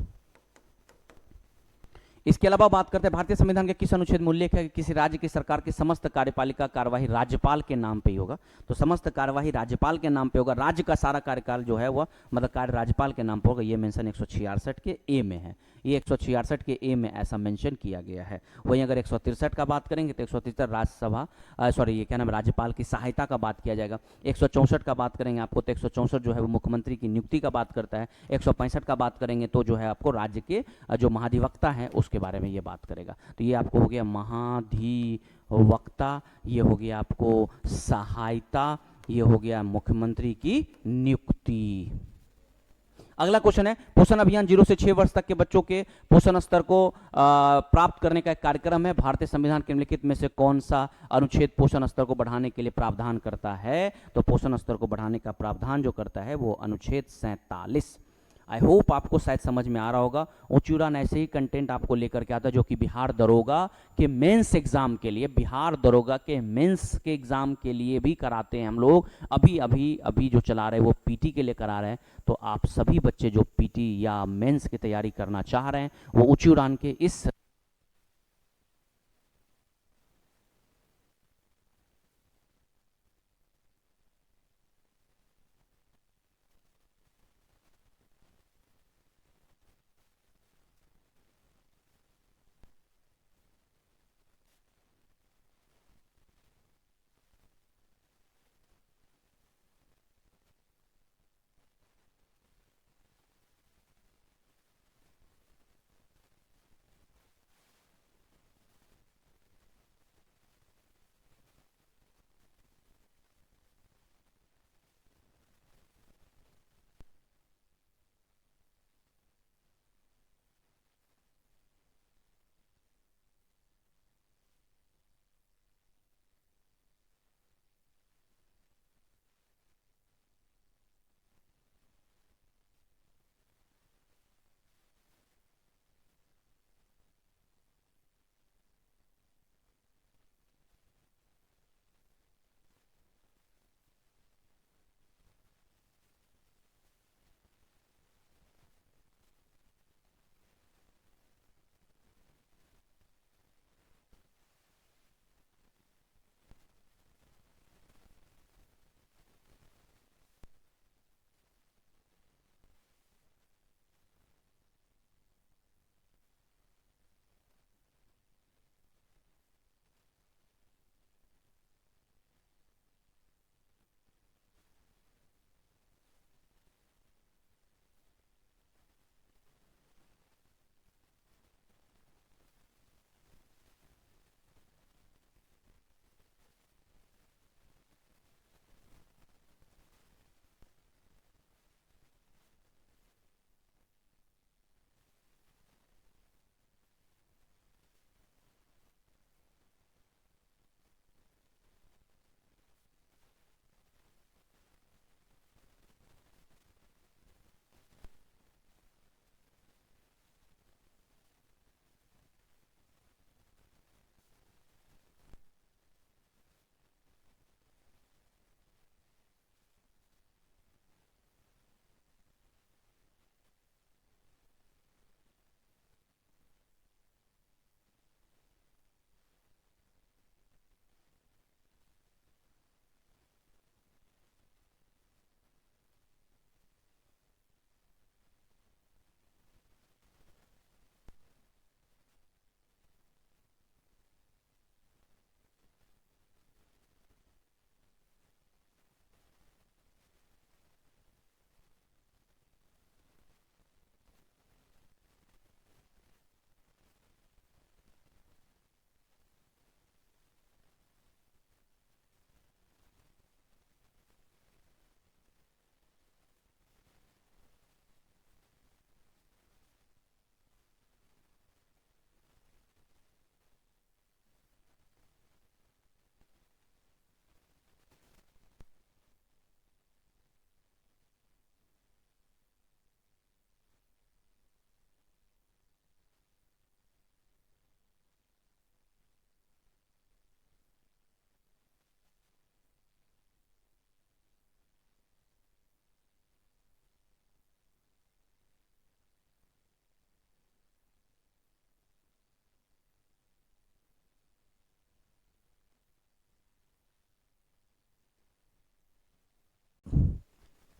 इसके अलावा बात करते हैं भारतीय संविधान के किस अनुच्छेद में उल्लेख है कि किसी राज्य की सरकार की समस्त कार्यपालिका कार्यवाही राज्यपाल के नाम पे ही होगा? तो समस्त कार्यवाही राज्यपाल के नाम पे होगा। राज्य का सारा कार्यकाल जो है वह मतलब कार्य राज्यपाल के नाम पे होगा। ये मेंशन 166 के ए में है। ये 166 के ए में ऐसा मेंशन किया गया है। वहीं अगर 163 का बात करेंगे तो 163 राज्यसभा सॉरी ये क्या नाम राज्यपाल की सहायता का बात किया जाएगा। 164 का बात करेंगे आपको तो 164 जो है वो मुख्यमंत्री की नियुक्ति का बात करता है। 165 का बात करेंगे तो जो है आपको राज्य के जो महाधिवक्ता हैं उसके बारे में ये बात करेगा। तो ये आपको हो गया महाधिवक्ता, ये हो गया आपको सहायता, ये हो गया मुख्यमंत्री की नियुक्ति। अगला क्वेश्चन है पोषण अभियान 0 से 6 वर्ष तक के बच्चों के पोषण स्तर को प्राप्त करने का एक कार्यक्रम है। भारतीय संविधान के निम्नलिखित में से कौन सा अनुच्छेद पोषण स्तर को बढ़ाने के लिए प्रावधान करता है? तो पोषण स्तर को बढ़ाने का प्रावधान जो करता है वो अनुच्छेद 47। आई होप आपको शायद समझ में आ रहा होगा। ऊंची उड़ान ऐसे ही कंटेंट आपको लेकर के आता है जो कि बिहार दरोगा के मेंस एग्जाम के लिए, बिहार दरोगा के मेंस के एग्जाम के लिए भी कराते हैं हम लोग। अभी जो चला रहे हैं वो पीटी के लिए करा रहे हैं। तो आप सभी बच्चे जो पीटी या मेंस की तैयारी करना चाह रहे हैं वो ऊंची उड़ान के इस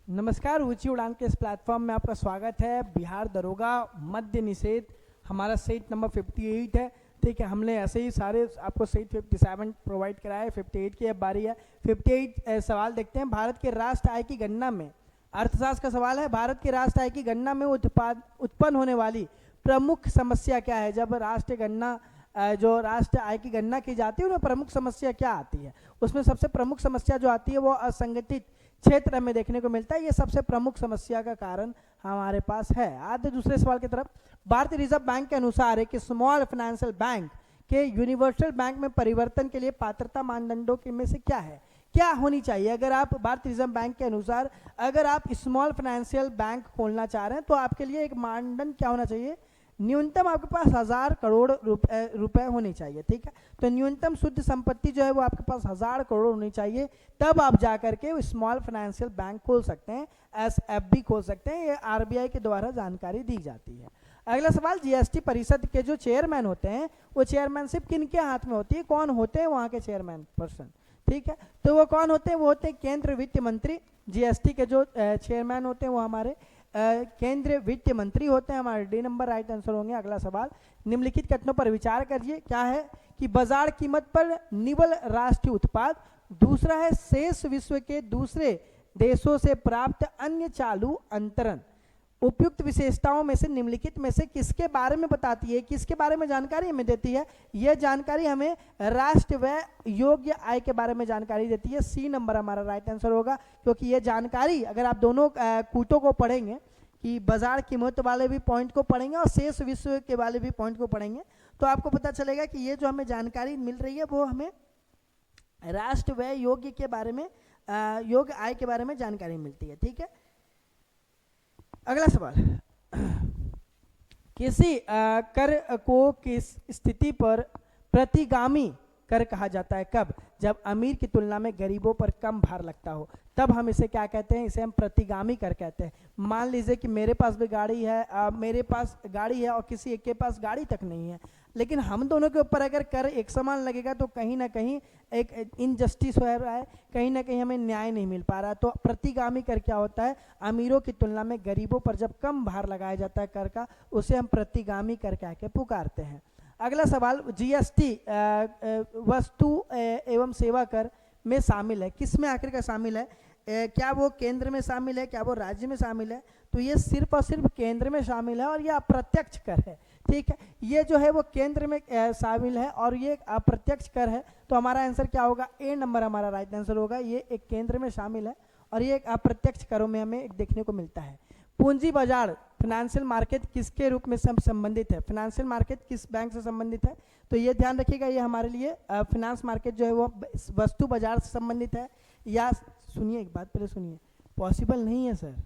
नमस्कार, ऊंची उड़ान के इस प्लेटफॉर्म में आपका स्वागत है। बिहार दरोगा मद्य निषेध हमारा सेट नंबर 58 है। ठीक है, हमने ऐसे ही सारे आपको सेट 57 प्रोवाइड कराया है। 58 की अब बारी है। 58 सवाल देखते हैं। भारत के राष्ट्र आय की गणना में, अर्थशास्त्र का सवाल है, भारत के राष्ट्र आय की गणना में उत्पन्न होने वाली प्रमुख समस्या क्या है? जब राष्ट्र गणना जो राष्ट्र आय की गणना की जाती है उनमें प्रमुख समस्या क्या आती है? उसमें सबसे प्रमुख समस्या जो आती है वो असंगठित क्षेत्र हमें देखने को मिलता है। ये सबसे प्रमुख समस्या का कारण हमारे पास है। आते दूसरे सवाल की तरफ। भारतीय रिजर्व बैंक के अनुसार एक स्मॉल फाइनेंशियल बैंक के यूनिवर्सल बैंक में परिवर्तन के लिए पात्रता मानदंडों के में से क्या है? क्या होनी चाहिए? अगर आप भारतीय रिजर्व बैंक के अनुसार अगर आप स्मॉल फाइनेंशियल बैंक खोलना चाह रहे हैं तो आपके लिए एक मानदंड क्या होना चाहिए? न्यूनतम आपके पास 1000 करोड़ रुपए होने चाहिए। ठीक है, तो न्यूनतम शुद्ध संपत्ति जो है वो आपके पास 1000 करोड़ होनी चाहिए, तब आप जा करके स्मॉल फाइनेंशियल बैंक खोल सकते हैं, एसएफबी खोल सकते हैं। ये आरबीआई के द्वारा जानकारी दी जाती है। अगला सवाल, जीएसटी परिषद के जो चेयरमैन होते हैं वो चेयरमैनशिप किनके हाथ में होती है? कौन होते हैं वहाँ के चेयरमैन पर्सन? ठीक है, तो वो कौन होते हैं? वो होते हैं केंद्रीय वित्त मंत्री। जीएसटी के जो चेयरमैन होते हैं वो हमारे केंद्रीय वित्त मंत्री होते हैं। हमारे डी नंबर राइट आंसर होंगे। अगला सवाल, निम्नलिखित कथनों पर विचार करिए। क्या है कि बाजार कीमत पर निवल राष्ट्रीय उत्पाद, दूसरा है शेष विश्व के दूसरे देशों से प्राप्त अन्य चालू अंतरण, उपयुक्त विशेषताओं में से निम्नलिखित में से किसके बारे में बताती है? किसके बारे में जानकारी हमें देती है? यह जानकारी हमें राष्ट्र व्यय योग्य आय के बारे में जानकारी देती है। सी नंबर हमारा राइट आंसर होगा, क्योंकि यह जानकारी अगर आप दोनों कूटों को पढ़ेंगे कि बाजार कीमत वाले भी पॉइंट को पढ़ेंगे और शेष विश्व के वाले भी पॉइंट को पढ़ेंगे तो आपको पता चलेगा कि ये जो हमें जानकारी मिल रही है वो हमें राष्ट्र व्यय योग्य के बारे में योग्य आय के बारे में जानकारी मिलती है। ठीक है, अगला सवाल, किसी कर को किस स्थिति पर प्रतिगामी कर कहा जाता है? कब? जब अमीर की तुलना में गरीबों पर कम भार लगता हो, तब हम इसे क्या कहते हैं? इसे हम प्रतिगामी कर कहते हैं। मान लीजिए कि मेरे पास भी गाड़ी है, मेरे पास गाड़ी है और किसी एक के पास गाड़ी तक नहीं है, लेकिन हम दोनों के ऊपर अगर कर एक समान लगेगा तो कहीं ना कहीं एक इनजस्टिस हो रहा है, कहीं ना कहीं हमें न्याय नहीं मिल पा रहा। तो प्रतिगामी कर क्या होता है? अमीरों की तुलना में गरीबों पर जब कम भार लगाया जाता है कर का, उसे हम प्रतिगामी कर कह के पुकारते हैं। अगला सवाल, जीएसटी वस्तु एवं सेवा कर में शामिल है, किस में आखिर का शामिल है? क्या वो केंद्र में शामिल है? क्या वो राज्य में शामिल है? तो ये सिर्फ और सिर्फ केंद्र में शामिल है और ये अप्रत्यक्ष कर है। ठीक है, ये जो है वो केंद्र में शामिल है और ये अप्रत्यक्ष कर है। तो हमारा आंसर क्या होगा? ए नंबर हमारा राइट आंसर होगा। ये एक केंद्र में शामिल है और ये एक अप्रत्यक्ष करों में हमें देखने को मिलता है। पूंजी बाजार फाइनेंशियल मार्केट किसके रूप में संबंधित है? फाइनेंशियल मार्केट किस बैंक से संबंधित है? तो ये ध्यान रखिएगा, ये हमारे लिए फाइनेंस मार्केट जो है वो वस्तु बाजार से संबंधित है। या सुनिए, एक बात पहले सुनिए, पॉसिबल नहीं है सर।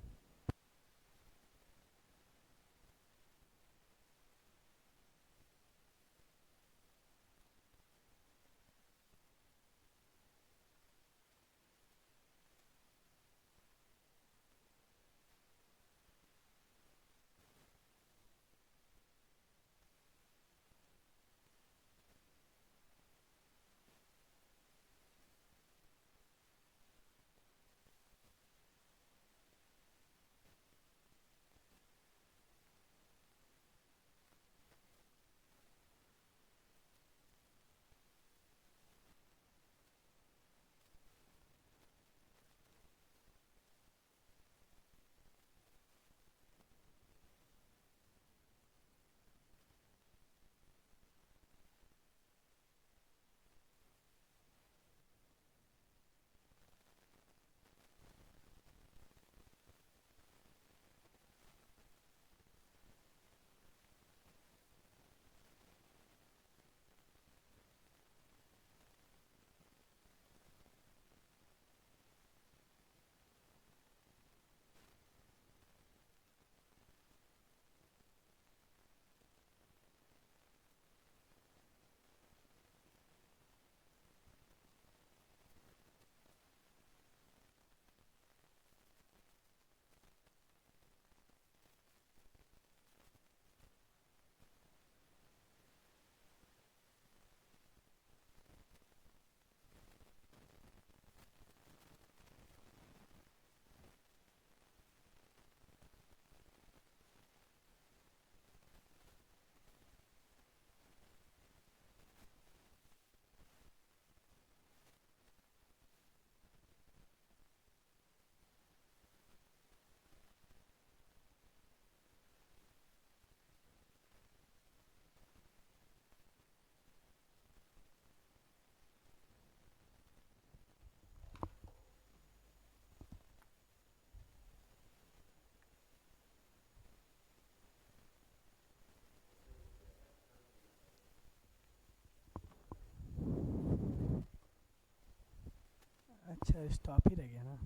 स्टॉप ही रह गया ना।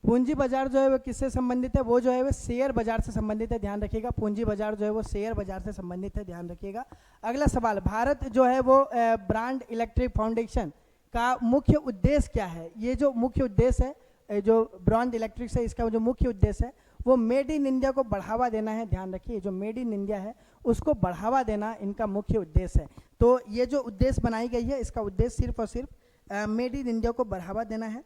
पूंजी बाजार जो है वो किससे संबंधित है? वो जो है वो शेयर बाजार से संबंधित है, ध्यान रखिएगा। पूंजी बाजार जो है वो शेयर बाजार से संबंधित है, ध्यान रखिएगा। अगला सवाल, भारत जो है वो ब्रांड इलेक्ट्रिक फाउंडेशन का मुख्य उद्देश्य क्या है? ये जो मुख्य उद्देश्य है, जो ब्रांड इलेक्ट्रिक है, इसका जो मुख्य उद्देश्य है वो मेड इन इंडिया को बढ़ावा देना है। ध्यान रखिए, जो मेड इन इंडिया है उसको बढ़ावा देना इनका मुख्य उद्देश्य है। तो ये जो उद्देश्य बनाई गई है, इसका उद्देश्य सिर्फ और सिर्फ मेड इन इंडिया को बढ़ावा देना है।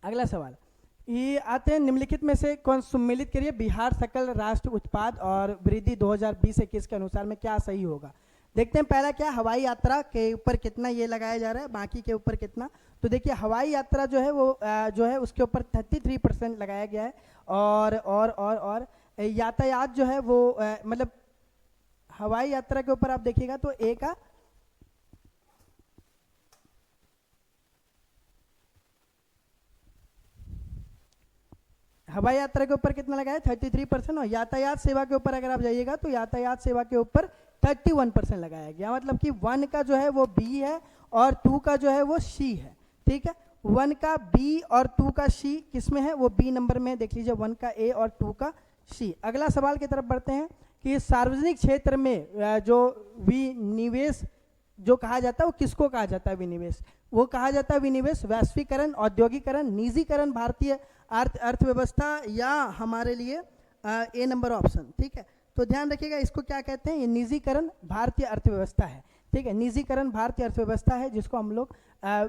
अगला सवाल, ये आते हैं निम्नलिखित में से कौन सम्मिलित करिए, बिहार सकल राष्ट्र उत्पाद और वृद्धि 2020-21 के अनुसार में क्या सही होगा? देखते हैं पहला क्या, हवाई यात्रा के ऊपर कितना ये लगाया जा रहा है, बाकी के ऊपर कितना। तो देखिए हवाई यात्रा जो है वो जो है उसके ऊपर 33% लगाया गया है। और यातायात जो है वो मतलब हवाई यात्रा के ऊपर आप देखिएगा तो ए का हवाई यात्रा के ऊपर कितना लगाया है 33%। और यातायात सेवा के ऊपर अगर आप जाइएगा तो यातायात सेवा के ऊपर 31% लगाया गया। मतलब कि 1 का जो है वो बी है और 2 का जो है वो सी है। ठीक है, 1 का बी और 2 का सी किस में है? वो बी नंबर में, देख लीजिए 1 का ए और 2 का सी। अगला सवाल की तरफ बढ़ते हैं कि सार्वजनिक क्षेत्र में जो विनिवेश जो कहा जाता है वो किसको कहा जाता है? विनिवेश, वो कहा जाता है विनिवेश वैश्वीकरण, औद्योगिकरण, निजीकरण भारतीय अर्थव्यवस्था या हमारे लिए ए नंबर ऑप्शन। ठीक है, तो ध्यान रखिएगा इसको क्या कहते हैं, ये निजीकरण भारतीय अर्थव्यवस्था है। ठीक है, निजीकरण भारतीय अर्थव्यवस्था है जिसको हम लोग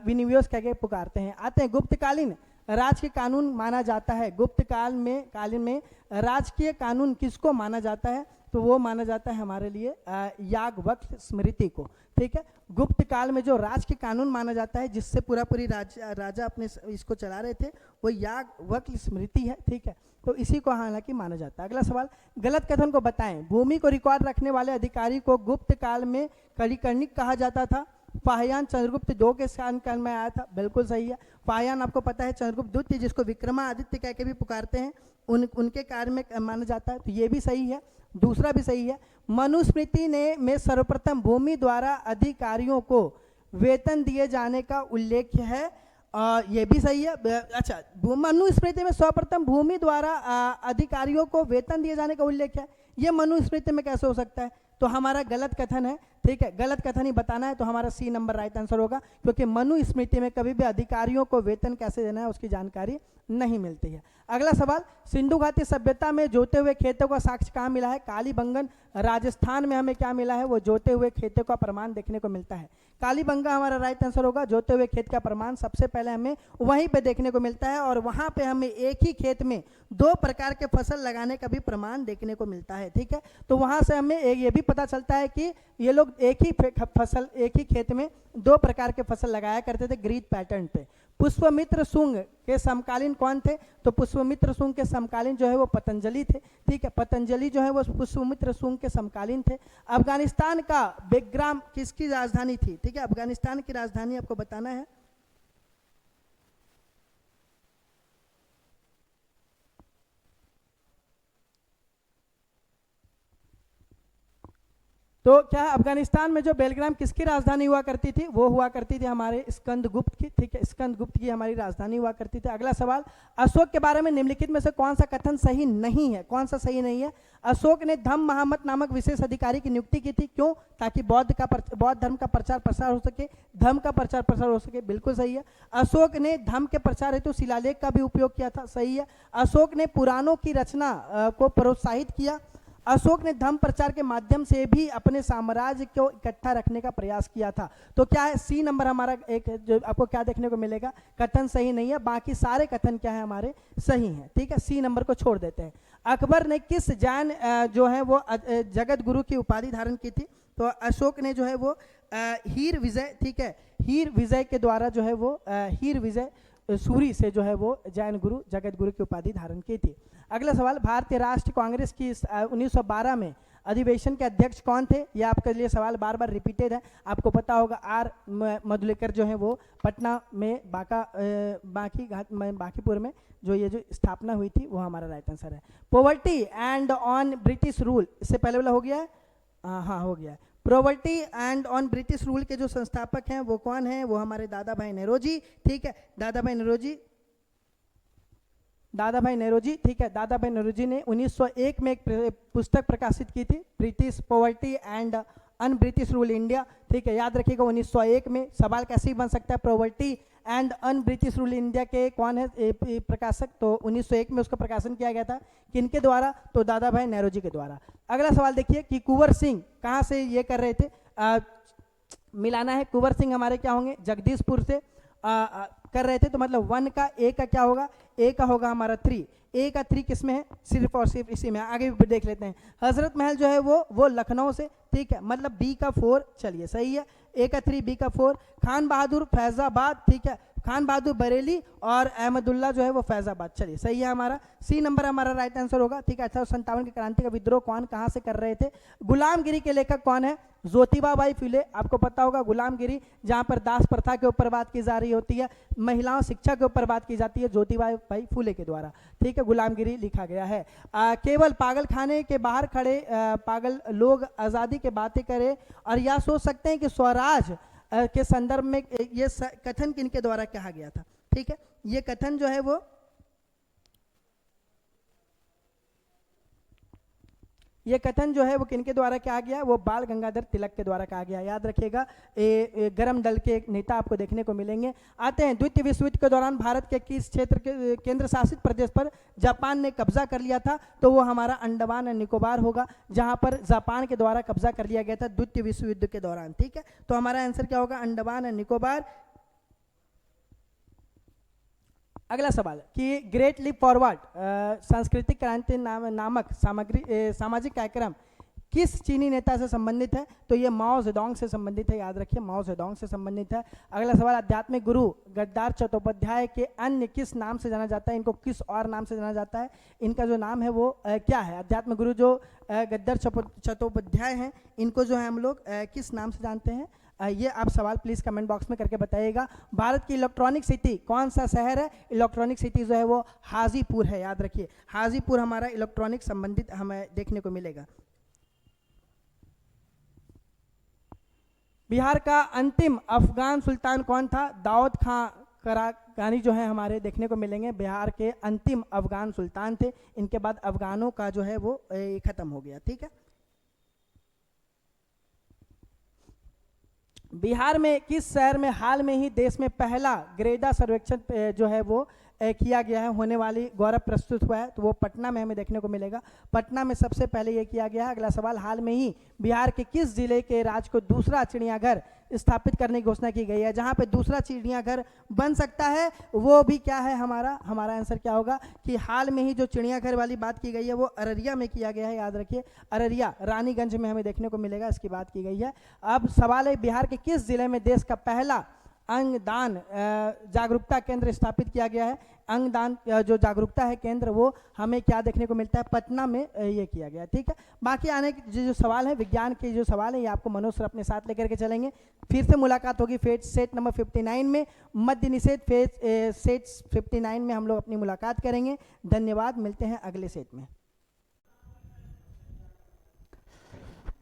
विनिवेश कह के पुकारते हैं। आते हैं गुप्तकालीन राजकीय कानून माना जाता है। गुप्त कालीन में राजकीय कानून किसको माना जाता है? तो वो माना जाता है हमारे लिए याज्ञवल्क्य स्मृति को। ठीक है, गुप्त काल में जो राज के कानून माना जाता है जिससे पूरी राजा अपने इसको चला रहे थे वो याज्ञवल्क्य स्मृति है। ठीक है, तो इसी को हालांकि माना जाता है। अगला सवाल, गलत कथन को बताएं। भूमि को रिकॉर्ड रखने वाले अधिकारी को गुप्त काल में कलिकर्णिक कहा जाता था। फाहियान चंद्रगुप्त II के शासनकाल में आया था, बिल्कुल सही है। फाहियान आपको पता है चंद्रगुप्त द्वितीय जिसको विक्रमादित्य कह के भी पुकारते हैं, उनके कार्य में माना जाता है, तो ये भी सही है। दूसरा भी सही है, मनुस्मृति में सर्वप्रथम भूमि द्वारा अधिकारियों को वेतन दिए जाने का उल्लेख है, ये भी सही है। अच्छा, मनुस्मृति में सर्वप्रथम भूमि द्वारा अधिकारियों को वेतन दिए जाने का उल्लेख है, ये मनुस्मृति में कैसे हो सकता है? तो हमारा गलत कथन है। ठीक है, गलत कथन ही बताना है, तो हमारा सी नंबर राइट आंसर होगा, क्योंकि मनुस्मृति में कभी भी अधिकारियों को वेतन कैसे देना है उसकी जानकारी नहीं मिलती है। अगला सवाल, सिंधु घाटी सभ्यता में जोते हुए खेतों का साक्ष्य कहाँ मिला है? कालीबंगन राजस्थान में हमें क्या मिला है? वो जोते हुए खेतों का प्रमाण देखने को मिलता है। कालीबंगा हमारा राइट आंसर होगा। जोते हुए खेत का प्रमाण सबसे पहले हमें वहीं पे देखने को मिलता है, और वहाँ पे हमें एक ही खेत में 2 प्रकार के फसल लगाने का भी प्रमाण देखने को मिलता है। ठीक है, तो वहाँ से हमें ये भी पता चलता है कि ये लोग एक ही खेत में 2 प्रकार के फसल लगाया करते थे ग्रीड पैटर्न पे। पुष्पमित्र शुंग के समकालीन कौन थे? तो पुष्पमित्र शुंग के समकालीन जो है वो पतंजलि थे। ठीक है, पतंजलि जो है वो पुष्पमित्र शुंग के समकालीन थे। अफगानिस्तान का बेग्राम किसकी राजधानी थी? ठीक है, अफगानिस्तान की राजधानी आपको बताना है। तो क्या अफगानिस्तान में जो बेलग्राम किसकी राजधानी हुआ करती थी? वो हुआ करती थी हमारे स्कंदगुप्त की। ठीक है, स्कंदगुप्त की हमारी राजधानी हुआ करती थी। अगला सवाल, अशोक के बारे में निम्नलिखित में से कौन सा कथन सही नहीं है? कौन सा सही नहीं है? अशोक ने धम्म महामत नामक विशेष अधिकारी की नियुक्ति की थी, क्यों? ताकि बौद्ध धर्म का प्रचार प्रसार हो सके, धर्म का प्रचार प्रसार हो सके, बिल्कुल सही है। अशोक ने धर्म के प्रचार हेतु शिलालेख का भी उपयोग किया था, सही है। अशोक ने पुराणों की रचना को प्रोत्साहित किया। अशोक ने धर्म प्रचार के माध्यम से भी अपने साम्राज्य को इकट्ठा रखने का प्रयास किया था। तो क्या है? सी नंबर हमारा एक जो आपको क्या देखने को मिलेगा, कथन सही नहीं है, बाकी सारे कथन क्या है हमारे सही हैं। ठीक है, सी नंबर को छोड़ देते हैं। अकबर ने किस जैन जो है वो जगत गुरु की उपाधि धारण की थी? तो अशोक ने जो है वो हीर विजय, ठीक है, हीर विजय के द्वारा जो है वो हीर विजय सूरी से जो है वो जैन गुरु जगत गुरु की उपाधि धारण की थी। अगला सवाल, भारतीय राष्ट्रीय कांग्रेस की 1912 में अधिवेशन के अध्यक्ष कौन थे? ये आपके लिए सवाल बार बार रिपीटेड है, आपको पता होगा। आर मधुलिकर जो है वो पटना में बांकीपुर में जो ये जो स्थापना हुई थी वो हमारा राइट आंसर है। Poverty and on British rule, इससे पहले वाला हो गया है, हाँ हो गया है। Poverty and on British rule के जो संस्थापक हैं वो कौन है? वो हमारे दादा भाई नेहरू, ठीक है, दादा भाई नेहरू, ठीक है। दादा भाई नेहरू ने 1901 में एक पुस्तक प्रकाशित की थी, British poverty and un British rule India, ठीक है, याद रखिएगा 1901 में। सवाल कैसे ही बन सकता है, poverty and un British rule India के कौन है प्रकाशक? तो 1901 में उसका प्रकाशन किया गया था, किनके द्वारा? तो दादा भाई नेहरू के द्वारा। अगला सवाल देखिए कि कुंवर सिंह कहाँ से ये कर रहे थे, मिलाना है। कुंवर सिंह हमारे क्या होंगे? जगदीशपुर से कर रहे थे, तो मतलब 1 का ए का क्या होगा? ए का होगा हमारा 3, ए का 3 किस में है? सिर्फ और सिर्फ इसी में। आगे भी देख लेते हैं। हजरत महल जो है वो लखनऊ से, ठीक है, मतलब बी का 4, चलिए सही है, ए का 3 बी का 4। खान बहादुर फैजाबाद, ठीक है, खान बहादुर बरेली और अहमदुल्ला जो है वो फैजाबाद, चलिए सही है हमारा। सी नंबर हमारा राइट आंसर होगा, ठीक है। 1857 के क्रांति का विद्रोह कौन कहाँ से कर रहे थे? गुलामगिरी के लेखक कौन है? ज्योतिबा फुले, आपको पता होगा गुलामगिरी, जहाँ पर दास प्रथा के ऊपर बात की जा रही होती है, महिलाओं शिक्षा के ऊपर बात की जाती है, ज्योतिबा फुले के द्वारा, ठीक है, गुलामगिरी लिखा गया है। केवल पागल खाने के बाहर खड़े पागल लोग आज़ादी की बातें करें और यह सोच सकते हैं कि स्वराज के संदर्भ में ये कथन किनके द्वारा कहा गया था, ठीक है। ये कथन जो है वो किनके द्वारा कहा गया? वो बाल गंगाधर तिलक के द्वारा कहा गया, याद रखिएगा। गरम दल के एक नेता आपको देखने को मिलेंगे। आते हैं, द्वितीय विश्व युद्ध के दौरान भारत के किस क्षेत्र के केंद्र शासित प्रदेश पर जापान ने कब्जा कर लिया था? तो वो हमारा अंडमान और निकोबार होगा, जहां पर जापान के द्वारा कब्जा कर लिया गया था द्वितीय विश्व युद्ध के दौरान, ठीक है। तो हमारा आंसर क्या होगा? अंडमान और निकोबार। अगला सवाल कि ग्रेट लीप फॉरवर्ड सांस्कृतिक क्रांति नामक सामाजिक कार्यक्रम किस चीनी नेता से संबंधित है? तो ये माओ जेडोंग से संबंधित है, याद रखिए, माओ जेडोंग से संबंधित है। अगला सवाल, आध्यात्मिक गुरु गद्दार चट्टोपाध्याय के अन्य किस नाम से जाना जाता है? इनको किस और नाम से जाना जाता है? इनका जो नाम है वो क्या है? आध्यात्मिक गुरु जो गद्दार चट्टोपाध्याय हैं, इनको जो है हम लोग किस नाम से जानते हैं? ये आप सवाल प्लीज़ कमेंट बॉक्स में करके बताइएगा। भारत की इलेक्ट्रॉनिक सिटी कौन सा शहर है? इलेक्ट्रॉनिक सिटी जो है वो हाजीपुर है, याद रखिए, हाजीपुर हमारा इलेक्ट्रॉनिक संबंधित हमें देखने को मिलेगा। बिहार का अंतिम अफगान सुल्तान कौन था? दाऊद खां करानी जो है हमारे देखने को मिलेंगे, बिहार के अंतिम अफगान सुल्तान थे। इनके बाद अफगानों का जो है वो खत्म हो गया, ठीक है। बिहार में किस शहर में हाल में ही देश में पहला ग्रेडा सर्वेक्षण जो है वो किया गया है, होने वाली गौरव प्रस्तुत हुआ है? तो वो पटना में हमें देखने को मिलेगा, पटना में सबसे पहले ये किया गया है। अगला सवाल, हाल में ही बिहार के किस जिले के राज्य को दूसरा चिड़ियाघर स्थापित करने की घोषणा की गई है? जहां पे दूसरा चिड़ियाघर बन सकता है वो भी क्या है हमारा आंसर क्या होगा कि हाल में ही जो चिड़ियाघर वाली बात की गई है वो अररिया में किया गया है, याद रखिए, अररिया रानीगंज में हमें देखने को मिलेगा, इसकी बात की गई है। अब सवाल है, बिहार के किस जिले में देश का पहला अंगदान जागरूकता केंद्र स्थापित किया गया है? अंगदान जो जागरूकता है केंद्र वो हमें क्या देखने को मिलता है? पटना में ये किया गया, ठीक है। बाकी आने के जो सवाल है, विज्ञान के जो सवाल है, ये आपको मनोज सर अपने साथ लेकर के चलेंगे। फिर से मुलाकात होगी सेट नंबर 59 में, मध्य निषेध सेट 59 में हम लोग अपनी मुलाकात करेंगे। धन्यवाद, मिलते हैं अगले सेट में।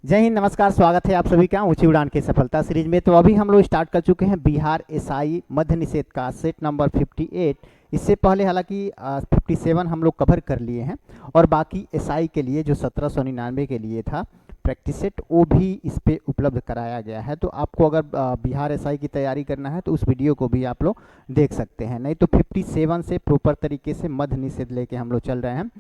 जय हिंद, नमस्कार, स्वागत है आप सभी का ऊंची उड़ान की सफलता सीरीज में। तो अभी हम लोग स्टार्ट कर चुके हैं बिहार एसआई मध्य निषेध का सेट नंबर 58। इससे पहले हालांकि 57 हम लोग कवर कर लिए हैं और बाकी एसआई के लिए जो 1799 के लिए था प्रैक्टिस सेट, वो भी इस पे उपलब्ध कराया गया है। तो आपको अगर बिहार एसआई की तैयारी करना है तो उस वीडियो को भी आप लोग देख सकते हैं, नहीं तो 57 से प्रॉपर तरीके से मध्य निषेध लेके हम लोग चल रहे हैं।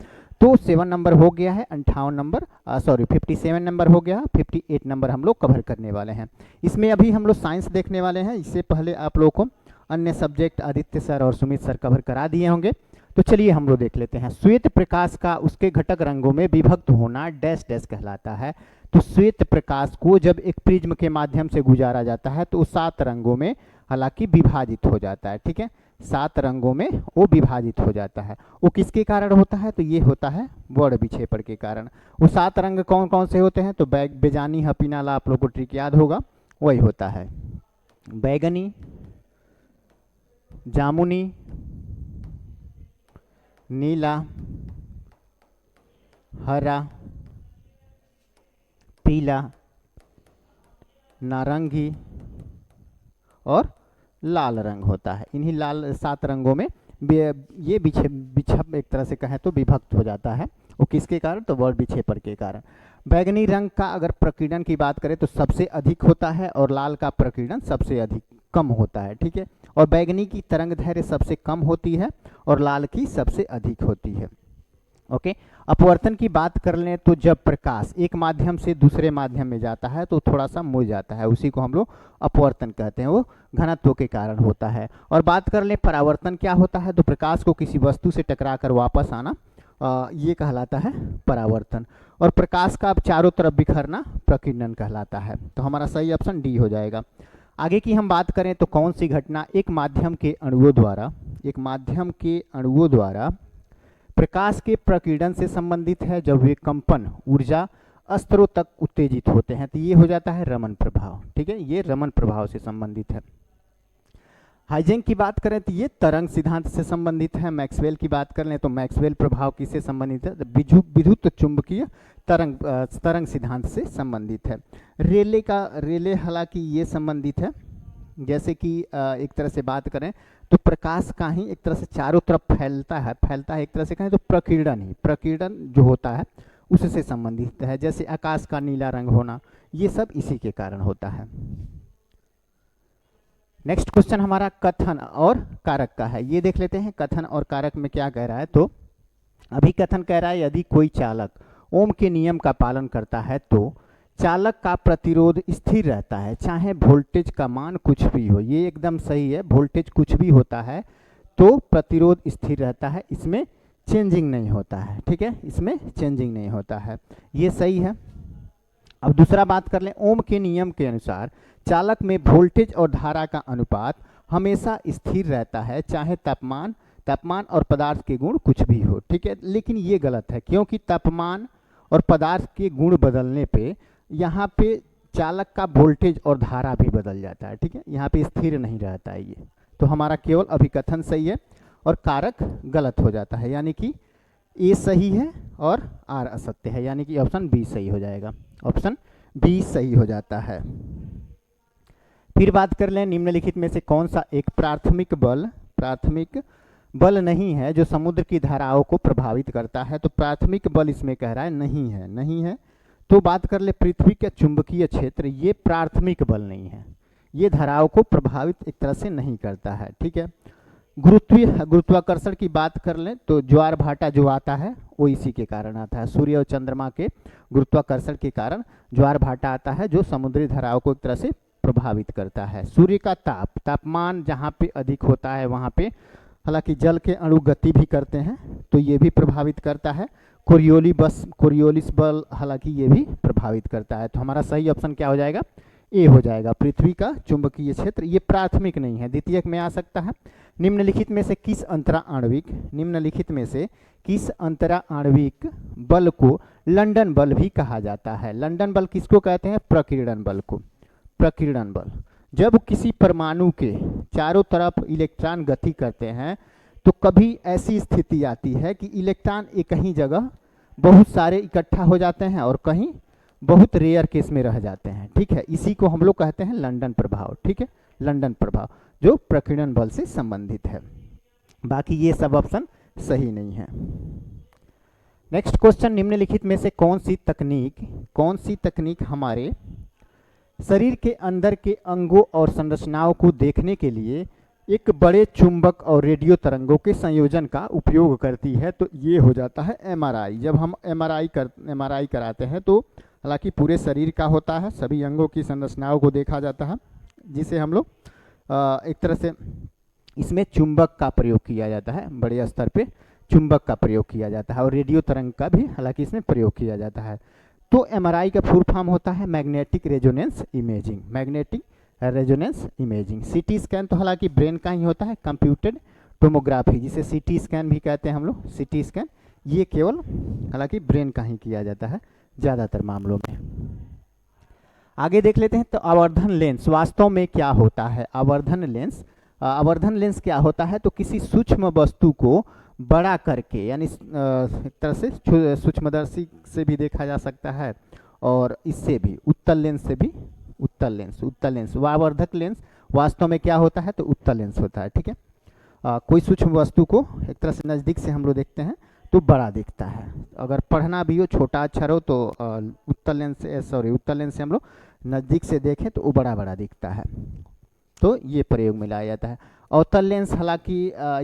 तो 7 नंबर हो गया है, 58 नंबर 57 नंबर हो गया, 58 नंबर हम लोग कवर करने वाले हैं। इसमें अभी हम लोग साइंस देखने वाले हैं। इससे पहले आप लोगों को अन्य सब्जेक्ट आदित्य सर और सुमित सर कवर करा दिए होंगे। तो चलिए हम लोग देख लेते हैं। श्वेत प्रकाश का उसके घटक रंगों में विभक्त होना डैश डैश कहलाता है। तो श्वेत प्रकाश को जब एक प्रिज्म के माध्यम से गुजारा जाता है तो 7 रंगों में हालांकि विभाजित हो जाता है, ठीक है। 7 रंगों में वो विभाजित हो जाता है। वो किसके कारण होता है? तो ये होता है वर्ण विक्षेपण के कारण। वो 7 रंग कौन कौन से होते हैं? तो बेजानी, हपीनाला, आप लोग को ट्रिक याद होगा, वही होता है। बैगनी, जामुनी, नीला, हरा, पीला, नारंगी और लाल रंग होता है। इन्हीं लाल 7 रंगों में ये विक्षेप एक तरह से कहें तो विभक्त हो जाता है। वो किसके कारण? तो वर्ण विक्षेपण के कारण। बैगनी रंग का अगर प्रकीर्णन की बात करें तो सबसे अधिक होता है और लाल का प्रकीर्णन सबसे अधिक कम होता है, ठीक है। और बैगनी की तरंग दैर्घ्य सबसे कम होती है और लाल की सबसे अधिक होती है। ओके, अपवर्तन की बात कर लें तो जब प्रकाश एक माध्यम से दूसरे माध्यम में जाता है तो थोड़ा सा मुड़ जाता है, उसी को हम लोग अपवर्तन कहते हैं, वो घनत्व के कारण होता है। और बात कर लें परावर्तन क्या होता है? तो प्रकाश को किसी वस्तु से टकरा कर वापस आना, ये कहलाता है परावर्तन। और प्रकाश का अब चारों तरफ बिखरना प्रकीर्णन कहलाता है। तो हमारा सही ऑप्शन डी हो जाएगा। आगे की हम बात करें तो कौन सी घटना एक माध्यम के अणुओं द्वारा प्रकाश के प्रकीर्णन से संबंधित है? जब वे कंपन ऊर्जा स्तरों तक उत्तेजित होते हैं तो ये हो जाता है रमन प्रभाव, ठीक है। ये रमन प्रभाव से संबंधित है। हाइजेंक की बात करें तो ये तरंग सिद्धांत से संबंधित है। मैक्सवेल की बात कर लें तो मैक्सवेल प्रभाव किससे संबंधित है? विद्युत चुंबकीय तरंग सिद्धांत से संबंधित है। रेले हालांकि ये संबंधित है, जैसे कि एक तरह से बात करें तो प्रकाश का ही एक तरह से चारों तरफ फैलता है एक तरह से कहें तो प्रकीर्णन जो होता है उससे संबंधित है। जैसे आकाश का नीला रंग होना, ये सब इसी के कारण होता है। नेक्स्ट क्वेश्चन हमारा कथन और कारक का है। ये देख लेते हैं कथन और कारक में क्या कह रहा है। तो अभी कथन कह रहा है यदि कोई चालक ओम के नियम का पालन करता है तो चालक का प्रतिरोध स्थिर रहता है, चाहे वोल्टेज का मान कुछ भी हो। ये एकदम सही है, वोल्टेज कुछ भी होता है तो प्रतिरोध स्थिर रहता है, इसमें चेंजिंग नहीं होता है, ठीक है, इसमें चेंजिंग नहीं होता है, ये सही है। अब दूसरा बात कर लें, ओम के नियम के अनुसार चालक में वोल्टेज और धारा का अनुपात हमेशा स्थिर रहता है, चाहे तापमान और पदार्थ के गुण कुछ भी हो, ठीक है। लेकिन ये गलत है, क्योंकि तापमान और पदार्थ के गुण बदलने पे यहाँ पे चालक का वोल्टेज और धारा भी बदल जाता है, ठीक है, यहाँ पे स्थिर नहीं रहता है ये। तो हमारा केवल अभिकथन सही है और कारक गलत हो जाता है, यानी कि ए सही है और आर असत्य है, यानी कि ऑप्शन बी सही हो जाएगा, ऑप्शन बी सही हो जाता है। फिर बात कर लें निम्नलिखित में से कौन सा एक प्राथमिक बल नहीं है जो समुद्र की धाराओं को प्रभावित करता है। तो प्राथमिक बल इसमें कह रहा है नहीं है। तो बात कर ले पृथ्वी का चुंबकीय क्षेत्र, ये प्राथमिक बल नहीं है, ये धाराओं को प्रभावित एक तरह से नहीं करता है, ठीक है। गुरुत्वाकर्षण की बात कर लें तो ज्वार भाटा जो आता है वो इसी के कारण आता है, सूर्य और चंद्रमा के गुरुत्वाकर्षण के कारण ज्वार भाटा आता है जो समुद्री धाराओं को एक तरह से प्रभावित करता है। सूर्य का तापमान जहाँ पे अधिक होता है वहाँ पे हालांकि जल के अणु गति भी करते हैं तो ये भी प्रभावित करता है। कोरियोलिस बल हालांकि ये भी प्रभावित करता है। तो हमारा सही ऑप्शन क्या हो जाएगा? ए हो जाएगा। पृथ्वी का चुंबकीय क्षेत्र ये प्राथमिक नहीं है, द्वितीयक में आ सकता है। निम्नलिखित में से किस अंतरा आणविक बल को लंदन बल भी कहा जाता है? लंदन बल किसको कहते हैं? प्रकीर्णन बल को। प्रकीर्णन बल जब किसी परमाणु के चारों तरफ इलेक्ट्रॉन गति करते हैं तो कभी ऐसी स्थिति आती है कि इलेक्ट्रॉन एक ही जगह बहुत सारे इकट्ठा हो जाते हैं और कहीं बहुत रेयर केस में रह जाते हैं, ठीक है। इसी को हम लोग कहते हैं लंदन प्रभाव, ठीक है, लंदन प्रभाव जो प्रकीर्णन बल से संबंधित है। बाकी ये सब ऑप्शन सही नहीं है। नेक्स्ट क्वेश्चन, निम्नलिखित में से कौन सी तकनीक हमारे शरीर के अंदर के अंगों और संरचनाओं को देखने के लिए एक बड़े चुंबक और रेडियो तरंगों के संयोजन का उपयोग करती है? तो ये हो जाता है एमआरआई। जब हम एमआरआई कराते हैं तो हालांकि पूरे शरीर का होता है, सभी अंगों की संरचनाओं को देखा जाता है, जिसे हम लोग एक तरह से इसमें चुंबक का प्रयोग किया जाता है, बड़े स्तर पे चुंबक का प्रयोग किया जाता है और रेडियो तरंग का भी हालांकि इसमें प्रयोग किया जाता है। तो एमआरआई का फुल फॉर्म होता है magnetic resonance imaging. Magnetic resonance imaging. CT scan तो हालांकि ब्रेन का ही होता है। कंप्यूटेड टोमोग्राफी जिसे सीटी स्कैन भी कहते हैं हम लोग, सीटी स्कैन, ये केवल हालांकि ब्रेन का ही किया जाता है ज़्यादातर मामलों में। आगे देख लेते हैं। तो आवर्धन लेंस वास्तव में क्या होता है? आवर्धन लेंस क्या होता है? तो किसी सूक्ष्म वस्तु को बड़ा करके, यानी एक तरह से सूक्ष्मदर्शी से भी देखा जा सकता है और इससे भी उत्तल लेंस से भी, उत्तल लेंस आवर्धक लेंस वास्तव में क्या होता है? तो उत्तल लेंस होता है। ठीक है, कोई सूक्ष्म वस्तु को एक तरह से नज़दीक से हम लोग देखते हैं तो बड़ा दिखता है। अगर पढ़ना भी हो, छोटा अक्षर हो, तो उत्तल लेंस से हम लोग नज़दीक से देखें तो वो बड़ा बड़ा दिखता है, तो ये प्रयोग में लाया जाता है। अवतल लेंस हालांकि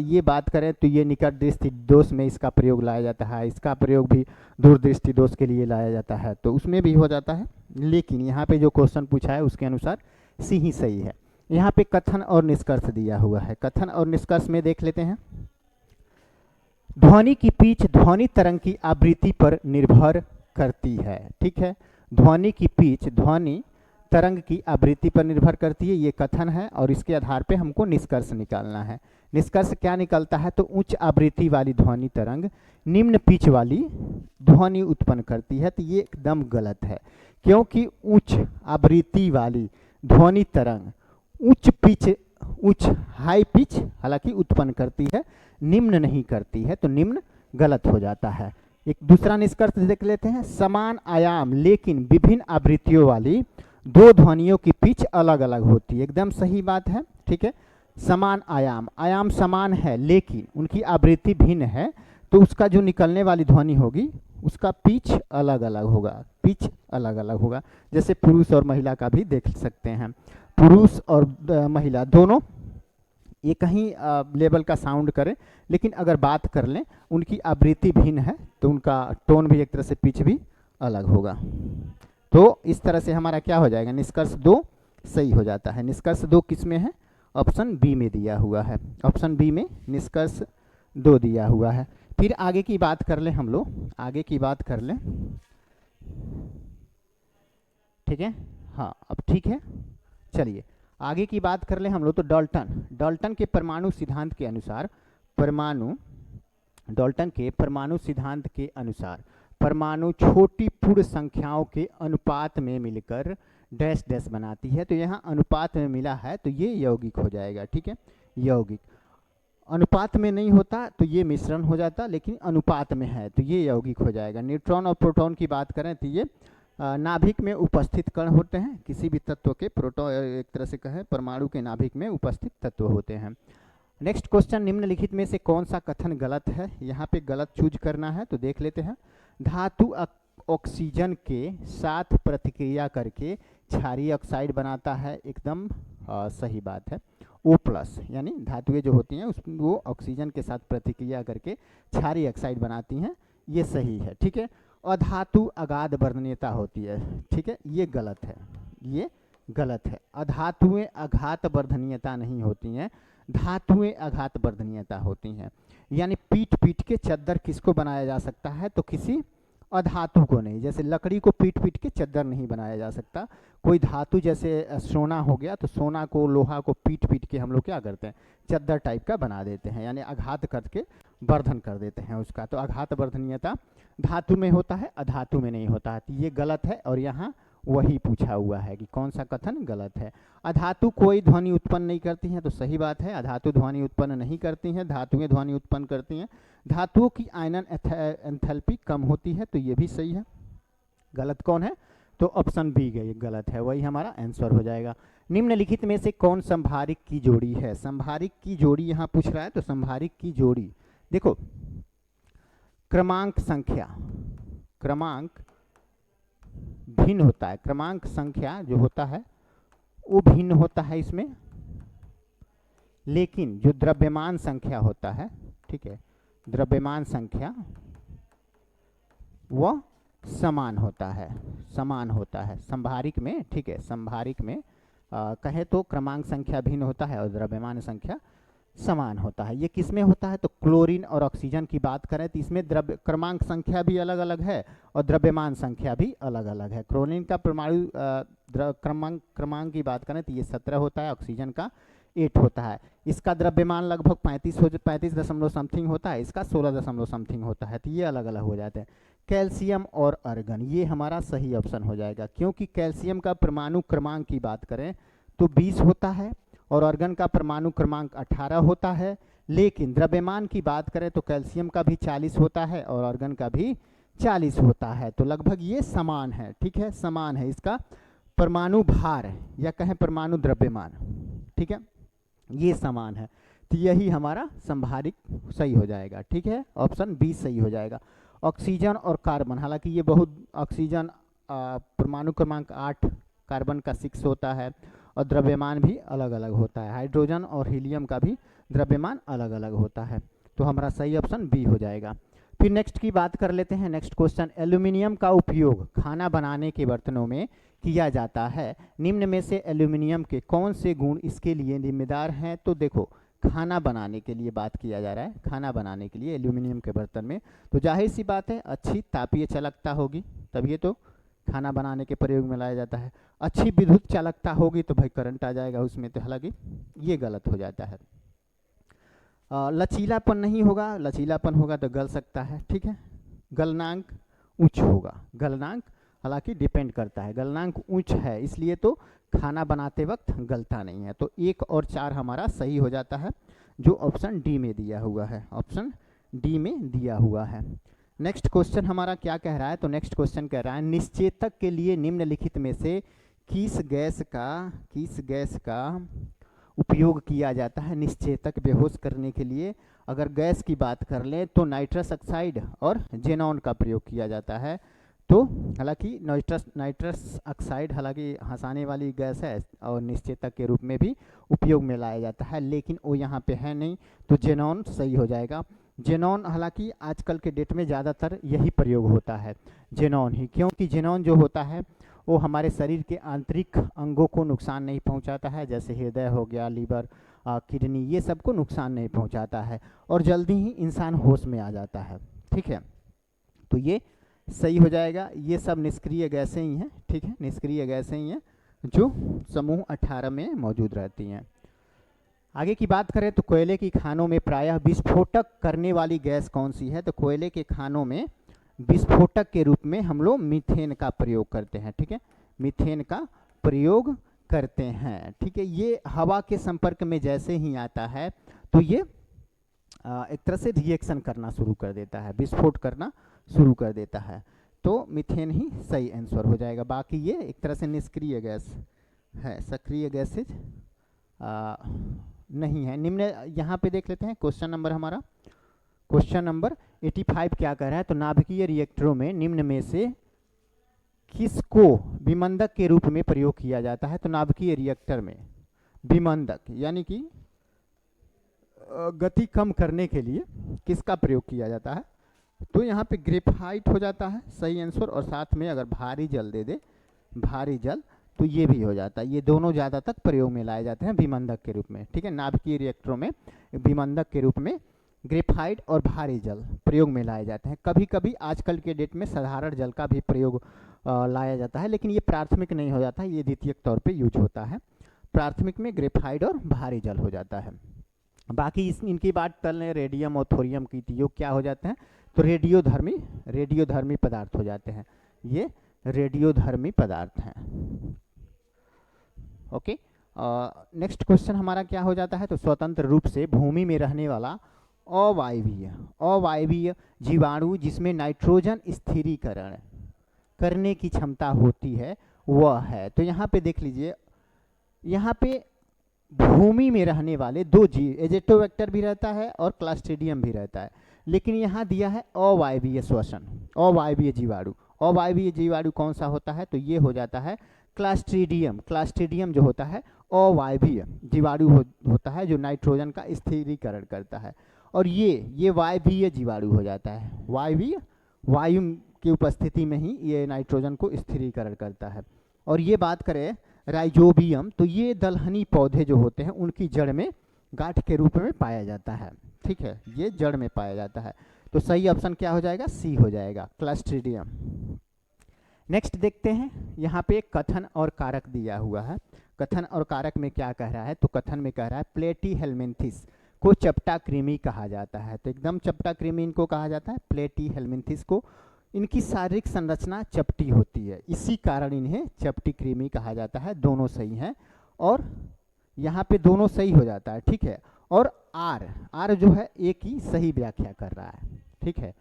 ये बात करें तो ये निकट दृष्टि दोष में इसका प्रयोग लाया जाता है, इसका प्रयोग भी दूर दृष्टि दोष के लिए लाया जाता है, तो उसमें भी हो जाता है। लेकिन यहाँ पे जो क्वेश्चन पूछा है उसके अनुसार सी ही सही है। यहाँ पे कथन और निष्कर्ष दिया हुआ है। कथन और निष्कर्ष में देख लेते हैं। ध्वनि की पिच ध्वनि तरंग की आवृत्ति पर निर्भर करती है। ठीक है, ध्वनि की पिच ध्वनि तरंग की आवृत्ति पर निर्भर करती है, ये कथन है और इसके आधार पे हमको निष्कर्ष निकालना है। निष्कर्ष क्या निकलता है? तो उच्च आवृत्ति वाली ध्वनि तरंग निम्न पिच वाली ध्वनि उत्पन्न करती है, तो ये एकदम गलत है, क्योंकि उच्च आवृत्ति वाली ध्वनि तरंग उच्च हाई पिच हालांकि उत्पन्न करती है, निम्न नहीं करती है, तो निम्न गलत हो जाता है। एक दूसरा निष्कर्ष देख लेते हैं। समान आयाम लेकिन विभिन्न आवृत्तियों वाली दो ध्वनियों की पिच अलग अलग होती है, एकदम सही बात है। ठीक है, समान आयाम समान है लेकिन उनकी आवृत्ति भिन्न है, तो उसका जो निकलने वाली ध्वनि होगी उसका पिच अलग अलग होगा। जैसे पुरुष और महिला का भी देख सकते हैं, पुरुष और महिला दोनों एक ही लेवल का साउंड करें, लेकिन अगर बात कर लें उनकी आवृत्ति भिन्न है तो उनका टोन भी एक तरह से पिच भी अलग होगा। तो इस तरह से हमारा क्या हो जाएगा? निष्कर्ष 2 सही हो जाता है। निष्कर्ष 2 किस में है? ऑप्शन बी में दिया हुआ है। ऑप्शन बी में निष्कर्ष 2 दिया हुआ है। फिर आगे की बात कर लें हम लोग, आगे की बात कर लें। ठीक है, हाँ अब ठीक है, चलिए आगे की बात कर लें हम लोग। तो डाल्टन के परमाणु सिद्धांत के अनुसार परमाणु छोटी पूर्ण संख्याओं के अनुपात में मिलकर डैश डैश बनाती है। तो यहाँ अनुपात में मिला है तो ये यौगिक हो जाएगा। ठीक है, यौगिक। अनुपात में नहीं होता तो ये मिश्रण हो जाता, लेकिन अनुपात में है तो ये यौगिक हो जाएगा। न्यूट्रॉन और प्रोटॉन की बात करें तो ये नाभिक में उपस्थित कण होते हैं। किसी भी तत्व के प्रोटॉन एक तरह से कहें परमाणु के नाभिक में उपस्थित तत्व होते हैं। नेक्स्ट क्वेश्चन, निम्नलिखित में से कौन सा कथन गलत है? यहाँ पे गलत चूज करना है, तो देख लेते हैं। धातु ऑक्सीजन के साथ प्रतिक्रिया करके क्षारीय ऑक्साइड बनाता है, एकदम सही बात है। O+ यानी धातुएं जो होती हैं वो ऑक्सीजन के साथ प्रतिक्रिया करके क्षारीय ऑक्साइड बनाती हैं, ये सही है। ठीक है, अधातु अगाध वर्णनीयता होती है। ठीक है, ये गलत है, ये गलत है। अधातुएं अघात वर्धनीयता नहीं होती हैं, धातुएं अघात वर्धनीयता होती हैं। यानी पीट के चद्दर किसको बनाया जा सकता है? तो किसी अधातु को नहीं। जैसे लकड़ी को पीट के चद्दर नहीं बनाया जा सकता। कोई धातु जैसे सोना हो गया तो सोना को लोहा को पीट के हम लोग क्या करते हैं? चद्दर टाइप का बना देते हैं, यानी आघात करके वर्धन कर देते हैं उसका। तो आघात वर्धनीयता धातु में होता है, अधातु में नहीं होता है। तो ये गलत है और यहाँ वही पूछा हुआ है कि कौन सा कथन गलत है। अधातु कोई ध्वनि उत्पन्न नहीं करती हैं, तो सही बात है, अधातु ध्वनि उत्पन्न नहीं करती हैं, धातुएं ध्वनि उत्पन्न करती हैं। धातुओं की आयनन एंथैल्पी कम होती है, तो ये भी सही है। गलत कौन है? तो ऑप्शन बी गलत है, वही हमारा आंसर हो जाएगा। निम्नलिखित में से कौन संभारिक की जोड़ी है? संभारिक की जोड़ी यहाँ पूछ रहा है, तो संभारिक की जोड़ी देखो, क्रमांक भिन्न होता है। क्रमांक संख्या जो होता है वो भिन्न होता है इसमें, लेकिन जो द्रव्यमान संख्या होता है, ठीक है, द्रव्यमान संख्या वह समान होता है संभारिक में। ठीक है, संभारिक में कहे तो क्रमांक संख्या भिन्न होता है और द्रव्यमान संख्या समान होता है। ये किस में होता है? तो क्लोरीन और ऑक्सीजन की बात करें तो इसमें द्रव्य क्रमांक संख्या भी अलग अलग है और द्रव्यमान संख्या भी अलग अलग है। क्लोरीन का परमाणु क्रमांक की बात करें तो ये 17 होता है, ऑक्सीजन का 8 होता है। इसका द्रव्यमान लगभग 35 दशमलव समथिंग होता है, इसका 16 दशमलव समथिंग होता है। तो ये अलग अलग हो जाते हैं। कैल्शियम और अर्गन, ये हमारा सही ऑप्शन हो जाएगा, क्योंकि कैल्शियम का परमाणु क्रमांक की बात करें तो 20 होता है और अर्गन का परमाणु क्रमांक 18 होता है। लेकिन द्रव्यमान की बात करें तो कैल्शियम का भी 40 होता है और अर्गन का भी 40 होता है। तो लगभग ये समान है, ठीक है, समान है। इसका परमाणु भार या कहें परमाणु द्रव्यमान, ठीक है, ये समान है। तो यही हमारा संभारिक सही हो जाएगा, ठीक है, ऑप्शन बी सही हो जाएगा। ऑक्सीजन और कार्बन, हालांकि ये बहुत, ऑक्सीजन परमाणु क्रमांक 8, कार्बन का 6 होता है और द्रव्यमान भी अलग अलग होता है। हाइड्रोजन और हीलियम का भी द्रव्यमान अलग अलग होता है। तो हमारा सही ऑप्शन बी हो जाएगा। फिर नेक्स्ट की बात कर लेते हैं। नेक्स्ट क्वेश्चन, एल्यूमिनियम का उपयोग खाना बनाने के बर्तनों में किया जाता है, निम्न में से एल्यूमिनियम के कौन से गुण इसके लिए जिम्मेदार हैं? तो देखो, खाना बनाने के लिए बात किया जा रहा है, खाना बनाने के लिए एल्यूमिनियम के बर्तन में, तो जाहिर सी बात है अच्छी तापीय चालकता होगी, तभी तो खाना बनाने के प्रयोग में लाया जाता है। अच्छी विद्युत चालकता होगी तो भाई करंट आ जाएगा उसमें, तो हालांकि ये गलत हो जाता है। लचीलापन नहीं होगा, लचीलापन होगा तो गल सकता है, ठीक है। गलनांक उच्च होगा, गलनांक हालांकि डिपेंड करता है, गलनांक उच्च है इसलिए तो खाना बनाते वक्त गलता नहीं है। तो 1 और 4 हमारा सही हो जाता है, जो ऑप्शन डी में दिया हुआ है, ऑप्शन डी में दिया हुआ है। नेक्स्ट क्वेश्चन हमारा क्या कह रहा है? तो नेक्स्ट क्वेश्चन कह रहा है, निश्चेतक के लिए निम्नलिखित में से किस गैस का उपयोग किया जाता है निश्चेतक बेहोश करने के लिए? अगर गैस की बात कर लें तो नाइट्रस ऑक्साइड और जेनॉन का प्रयोग किया जाता है। तो हालांकि नाइट्रस ऑक्साइड हालांकि हंसाने वाली गैस है और निश्चेतक के रूप में भी उपयोग में लाया जाता है, लेकिन वो यहाँ पे है नहीं, तो जेनॉन सही हो जाएगा। जेनॉन हालांकि आजकल के डेट में ज़्यादातर यही प्रयोग होता है, जेनॉन ही, क्योंकि जेनॉन जो होता है वो हमारे शरीर के आंतरिक अंगों को नुकसान नहीं पहुंचाता है, जैसे हृदय हो गया, लीवर, किडनी, ये सब को नुकसान नहीं पहुंचाता है और जल्दी ही इंसान होश में आ जाता है, ठीक है। तो ये सही हो जाएगा। ये सब निष्क्रिय गैसें ही हैं, ठीक है, निष्क्रिय गैसें ही हैं जो समूह 18 में मौजूद रहती हैं। आगे की बात करें तो कोयले की खानों में प्रायः विस्फोटक करने वाली गैस कौन सी है? तो कोयले के खानों में विस्फोटक के रूप में हम लोग मीथेन का प्रयोग करते हैं, ठीक है, मीथेन का प्रयोग करते हैं, ठीक है। ये हवा के संपर्क में जैसे ही आता है तो ये एक तरह से रिएक्शन करना शुरू कर देता है, विस्फोट करना शुरू कर देता है, तो मीथेन ही सही आंसर हो जाएगा। बाकी ये एक तरह से निष्क्रिय गैस है, सक्रिय गैसेज नहीं है। निम्न यहाँ पे देख लेते हैं क्वेश्चन नंबर हमारा, क्वेश्चन नंबर 85 क्या कह रहा है? तो नाभिकीय रिएक्टरों में निम्न में से किसको विमंदक के रूप में प्रयोग किया जाता है? तो नाभिकीय रिएक्टर में विमंदक यानी कि गति कम करने के लिए किसका प्रयोग किया जाता है? तो यहाँ पे ग्रेफाइट हो जाता है सही आंसर, और साथ में अगर भारी जल दे दे, भारी जल, तो ये भी हो जाता है। ये दोनों ज़्यादा तक प्रयोग में लाए जाते हैं विमंदक के रूप में, ठीक है। नाभिकीय रिएक्टरों में विमंदक के रूप में ग्रेफाइट और भारी जल प्रयोग में लाए जाते हैं। कभी कभी आजकल के डेट में साधारण जल का भी प्रयोग लाया जाता है, लेकिन ये प्राथमिक नहीं हो जाता, ये द्वितीयक तौर पे यूज होता है। प्राथमिक में ग्रेफाइट और भारी जल हो जाता है। बाकी इनकी बात कर लें रेडियम और थोरियम की, तो योग क्या हो जाते हैं? तो रेडियोधर्मी पदार्थ हो जाते हैं, ये रेडियोधर्मी पदार्थ हैं। ओके, नेक्स्ट क्वेश्चन हमारा क्या हो जाता है? तो स्वतंत्र रूप से भूमि में रहने वाला अवायवीय जीवाणु जिसमें नाइट्रोजन स्थिरीकरण करने की क्षमता होती है वह है। तो यहाँ पे देख लीजिए, यहाँ पे भूमि में रहने वाले दो जीव, एजेटोबैक्टर भी रहता है और क्लास्ट्रीडियम भी रहता है, लेकिन यहाँ दिया है अवायवीय श्वसन, अवायवीय जीवाणु। अवायवीय जीवाणु कौन सा होता है? तो ये हो जाता है क्लास्ट्रीडियम। क्लास्ट्रीडियम जो होता है अवायवीय जीवाणु होता है, जो नाइट्रोजन का स्थिरीकरण करता है, और ये वायवीय जीवाणु हो जाता है। वायवीय, वायु की उपस्थिति में ही ये नाइट्रोजन को स्थिरीकरण करता है। और ये बात करें राइजोबियम, तो ये दलहनी पौधे जो होते हैं उनकी जड़ में गांठ के रूप में पाया जाता है, ठीक है, ये जड़ में पाया जाता है। तो सही ऑप्शन क्या हो जाएगा, सी हो जाएगा, क्लस्ट्रीडियम। नेक्स्ट देखते हैं, यहाँ पे कथन और कारक दिया हुआ है। कथन और कारक में क्या कह रहा है, तो कथन में कह रहा है प्लेटी हेलमिंथिस को चपटा कृमि कहा जाता है। तो एकदम चपटा कृमि इनको कहा जाता है, प्लेटी हेलमिंथिस को। इनकी शारीरिक संरचना चपटी होती है, इसी कारण इन्हें चपटी कृमि कहा जाता है। दोनों सही हैं और यहाँ पे दोनों सही हो जाता है, ठीक है। और आर जो है एक ही सही व्याख्या कर रहा है, ठीक है।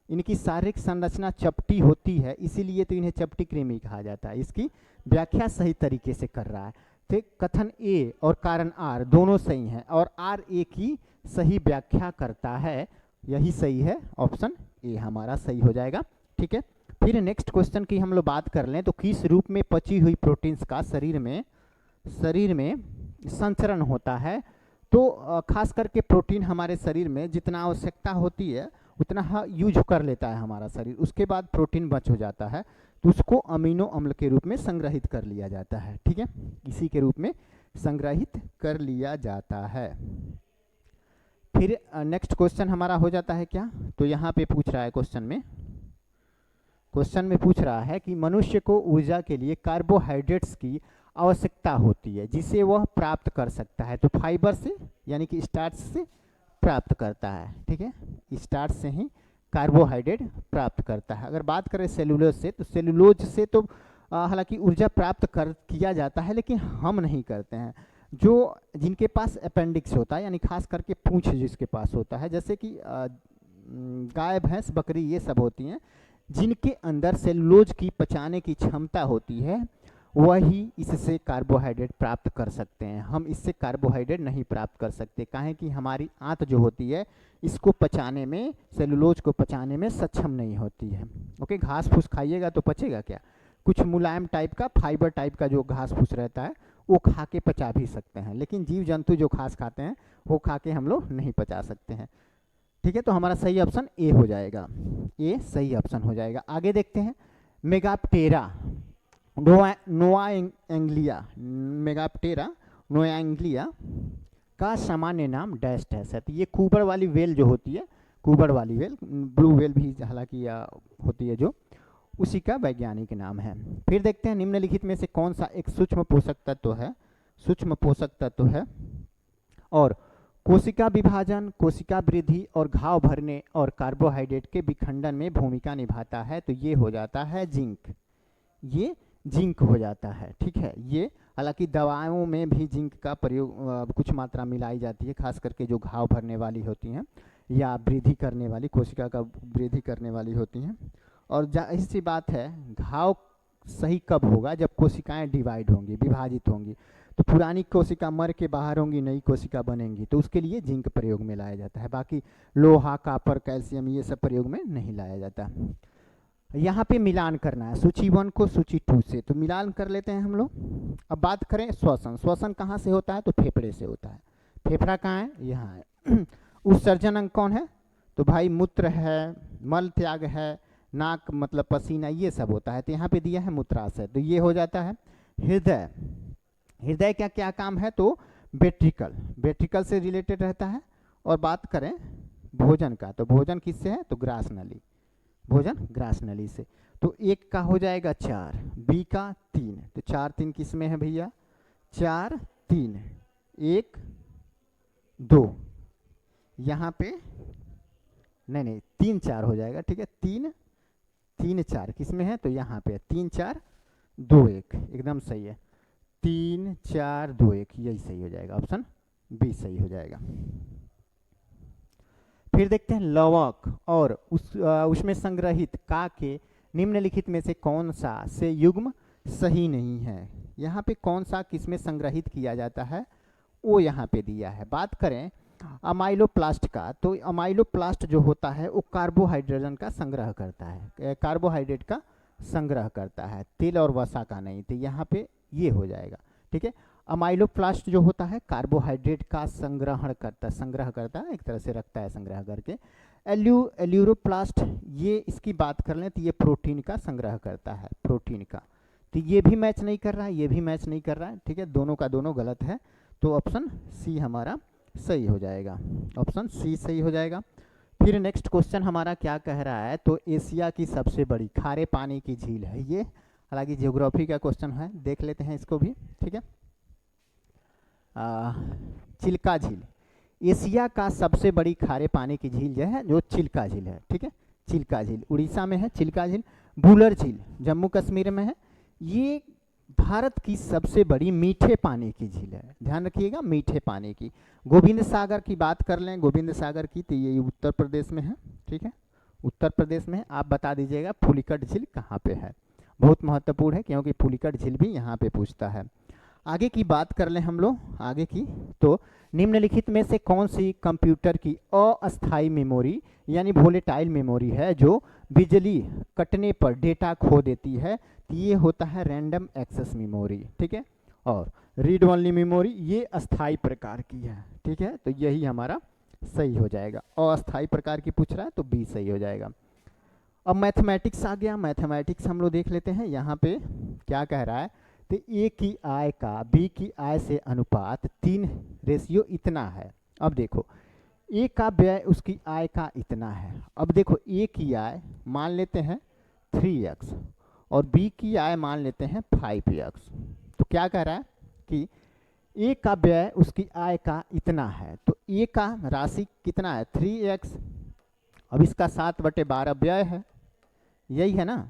इनकी शारीरिक संरचना चपटी होती है, इसीलिए तो इन्हें चपटी कृमि कहा जाता है। इसकी व्याख्या सही तरीके से कर रहा है। तो कथन ए और कारण आर दोनों सही हैं और आर ए की सही व्याख्या करता है, यही सही है, ऑप्शन ए हमारा सही हो जाएगा, ठीक है। फिर नेक्स्ट क्वेश्चन की हम लोग बात कर लें तो किस रूप में पची हुई प्रोटीन्स का शरीर में संचरण होता है। तो खास करके प्रोटीन हमारे शरीर में जितना आवश्यकता होती है उतना यूज कर लेता है हमारा शरीर, उसके बाद प्रोटीन बच हो जाता है, तो उसको अमीनो अम्ल के रूप में संग्रहित कर लिया जाता है, ठीक है, इसी के रूप में संग्रहित कर लिया जाता है। फिर नेक्स्ट क्वेश्चन हमारा हो जाता है क्या, तो यहाँ पे पूछ रहा है क्वेश्चन में पूछ रहा है कि मनुष्य को ऊर्जा के लिए कार्बोहाइड्रेट्स की आवश्यकता होती है जिसे वह प्राप्त कर सकता है। तो फाइबर से यानी कि स्टार्च से प्राप्त करता है, ठीक है, स्टार्च से ही कार्बोहाइड्रेट प्राप्त करता है। अगर बात करें सेलुलोज से, तो सेलुलोज से तो हालांकि ऊर्जा प्राप्त किया जाता है, लेकिन हम नहीं करते हैं। जो जिनके पास अपेंडिक्स होता है, यानी खास करके पूंछ जिसके पास होता है, जैसे कि गाय भैंस बकरी ये सब होती हैं, जिनके अंदर सेलुलोज की पचाने की क्षमता होती है, वही इससे कार्बोहाइड्रेट प्राप्त कर सकते हैं। हम इससे कार्बोहाइड्रेट नहीं प्राप्त कर सकते, काहे कि हमारी आंत जो होती है इसको पचाने में, सेलुलोज को पचाने में सक्षम नहीं होती है। ओके, घास फूस खाइएगा तो पचेगा क्या, कुछ मुलायम टाइप का फाइबर टाइप का जो घास फूस रहता है वो खा के पचा भी सकते हैं, लेकिन जीव जंतु जो घास खाते हैं वो खा के हम लोग नहीं पचा सकते हैं, ठीक है। तो हमारा सही ऑप्शन ए हो जाएगा, ए सही ऑप्शन हो जाएगा। आगे देखते हैं, मेगाप्टेरा नोआएंग्लिया, मेगाप्टेरा नोआएंग्लिया का सामान्य नाम डैश्ड है। सर, ये कुबर वाली वेल जो होती है, कुबर वाली वेल, ब्लू वेल भी हालांकि होती है जो, उसी का वैज्ञानिक नाम है। फिर देखते हैं, निम्नलिखित में से कौन सा एक सूक्ष्म पोषक तत्व है और कोशिका विभाजन, कोशिका वृद्धि और घाव भरने और कार्बोहाइड्रेट के विखंडन में भूमिका निभाता है। तो ये हो जाता है जिंक, ये जिंक हो जाता है, ठीक है। ये हालांकि दवाओं में भी जिंक का प्रयोग कुछ मात्रा मिलाई जाती है, खास करके जो घाव भरने वाली होती हैं या वृद्धि करने वाली, कोशिका का वृद्धि करने वाली होती हैं। और जाहिर सी बात है, घाव सही कब होगा, जब कोशिकाएं डिवाइड होंगी, विभाजित होंगी। तो पुरानी कोशिका मर के बाहर होंगी, नई कोशिका बनेंगी, तो उसके लिए जिंक प्रयोग में लाया जाता है। बाकी लोहा, कापर, कैल्शियम ये सब प्रयोग में नहीं लाया जाता। यहाँ पे मिलान करना है सूची 1 को सूची 2 से, तो मिलान कर लेते हैं हम लोग। अब बात करें श्वसन, श्वसन कहाँ से होता है, तो फेफड़े से होता है। फेफड़ा कहाँ है, यहाँ है। उत्सर्जन अंग कौन है, तो भाई मूत्र है, मल त्याग है, नाक मतलब पसीना, ये सब होता है। तो यहाँ पे दिया है मूत्राशय, तो ये हो जाता है। हृदय, हृदय का क्या काम है, तो वेट्रिकल से रिलेटेड रहता है। और बात करें भोजन का, तो भोजन किससे है, तो ग्रास नली, भोजन ग्रास नली से। तो एक का हो जाएगा 4, बी का 3, तो 4 3 किस में है भैया, 4 3 1 2, यहाँ पे नहीं 3 4 हो जाएगा, ठीक है। 3 3 4 किस में है, तो यहाँ पे 3 4 2 1, एकदम सही है। 3 4 2 1, यही सही हो जाएगा, ऑप्शन बी सही हो जाएगा। फिर देखते हैं लवक और उसमें संग्रहित का के निम्नलिखित में से कौन सा से युग्म सही नहीं है। यहाँ पे कौन सा किसमें संग्रहित किया जाता है वो यहाँ पे दिया है। बात करें अमाइलोप्लास्ट का, तो अमाइलोप्लास्ट जो होता है वो कार्बोहाइड्रेट का संग्रह करता है, कार्बोहाइड्रेट का संग्रह करता है, तेल और वसा का नहीं। तो यहाँ पे ये हो जाएगा, ठीक है। अमाइलोप्लास्ट जो होता है कार्बोहाइड्रेट का संग्रह करता है, एक तरह से रखता है संग्रह करके। एल्यूरोप्लास्ट, ये इसकी बात कर लें तो ये प्रोटीन का संग्रह करता है, प्रोटीन का। तो ये भी मैच नहीं कर रहा है, ये भी मैच नहीं कर रहा है, ठीक है। दोनों का दोनों गलत है, तो ऑप्शन सी हमारा सही हो जाएगा, ऑप्शन सी सही हो जाएगा। फिर नेक्स्ट क्वेश्चन हमारा क्या कह रहा है, तो एशिया की सबसे बड़ी खारे पानी की झील है ये, हालांकि ज्योग्राफी का क्वेश्चन है, देख लेते हैं इसको भी, ठीक है। चिल्का झील, एशिया का सबसे बड़ी खारे पानी की झील जो है जो चिल्का झील है, ठीक है। चिल्का झील उड़ीसा में है, चिल्का झील। बुलर झील जम्मू कश्मीर में है। ये भारत की सबसे बड़ी मीठे पानी की झील है, ध्यान रखिएगा, मीठे पानी की। गोविंद सागर की बात कर लें, गोविंद सागर की, तो ये उत्तर प्रदेश में है, ठीक है, उत्तर प्रदेश में है। आप बता दीजिएगा पुलिकट झील कहाँ पे है, बहुत महत्वपूर्ण है क्योंकि पुलिकट झील भी यहाँ पे पूछता है। आगे की बात कर लें हम लोग, आगे की, तो निम्नलिखित में से कौन सी कंप्यूटर की अस्थायी मेमोरी यानी वोलेटाइल मेमोरी है जो बिजली कटने पर डेटा खो देती है, तो ये होता है रैंडम एक्सेस मेमोरी, ठीक है। और रीड ओनली मेमोरी ये अस्थायी प्रकार की है, ठीक है, तो यही हमारा सही हो जाएगा। अस्थायी प्रकार की पूछ रहा है तो बी सही हो जाएगा। अब मैथमेटिक्स आ गया, मैथमेटिक्स हम लोग देख लेते हैं। यहाँ पे क्या कह रहा है, तो ए की आय का बी की आय से अनुपात 3 इतना है। अब देखो ए का व्यय उसकी आय का इतना है। अब देखो ए की आय मान लेते हैं 3x और बी की आय मान लेते हैं 5x। तो क्या कह रहा है कि ए का व्यय उसकी आय का इतना है, तो ए का राशि कितना है 3x, अब इसका 7/12 व्यय है, यही है ना।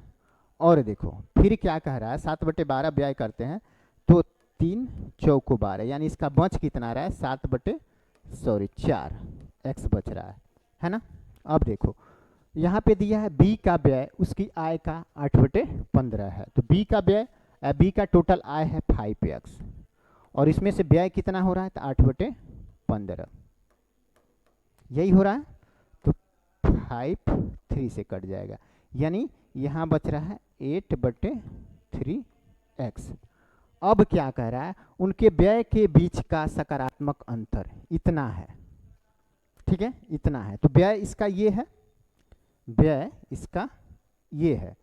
और देखो फिर क्या कह रहा है, 7/12 व्यय करते हैं तो 3 चौको 12, यानी इसका बच कितना रहा है 4 x बच रहा है ना। अब देखो यहाँ पे दिया है बी का व्यय उसकी आय का 8/15 है, तो बी का व्यय बी का टोटल आय है 5x और इसमें से व्यय कितना हो रहा है, तो 8/15 यही हो रहा है, तो 5 3 से कट जाएगा, यानी यहाँ बच रहा है 8/3x। अब क्या कह रहा है, उनके व्यय के बीच का सकारात्मक अंतर इतना है, ठीक है, इतना है। तो व्यय इसका ये है, व्यय इसका ये है।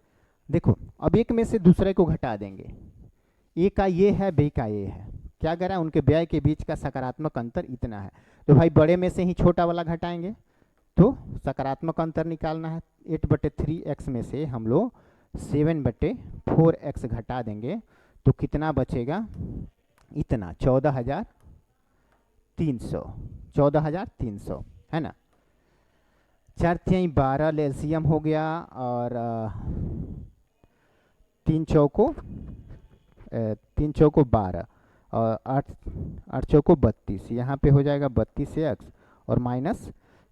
देखो अब एक में से दूसरे को घटा देंगे, ए का ये है बी का ये है, क्या कह रहा है उनके व्यय के बीच का सकारात्मक अंतर इतना है। तो भाई बड़े में से ही छोटा वाला घटाएंगे तो सकारात्मक अंतर निकालना है। 8/3x में से हम लोग 7/4x घटा देंगे तो कितना बचेगा, इतना 14,300 है ना। 4×3 = 12 एलसीएम हो गया और 3 चौको 12 और 8 चौको 32, यहाँ पे हो जाएगा 32x और माइनस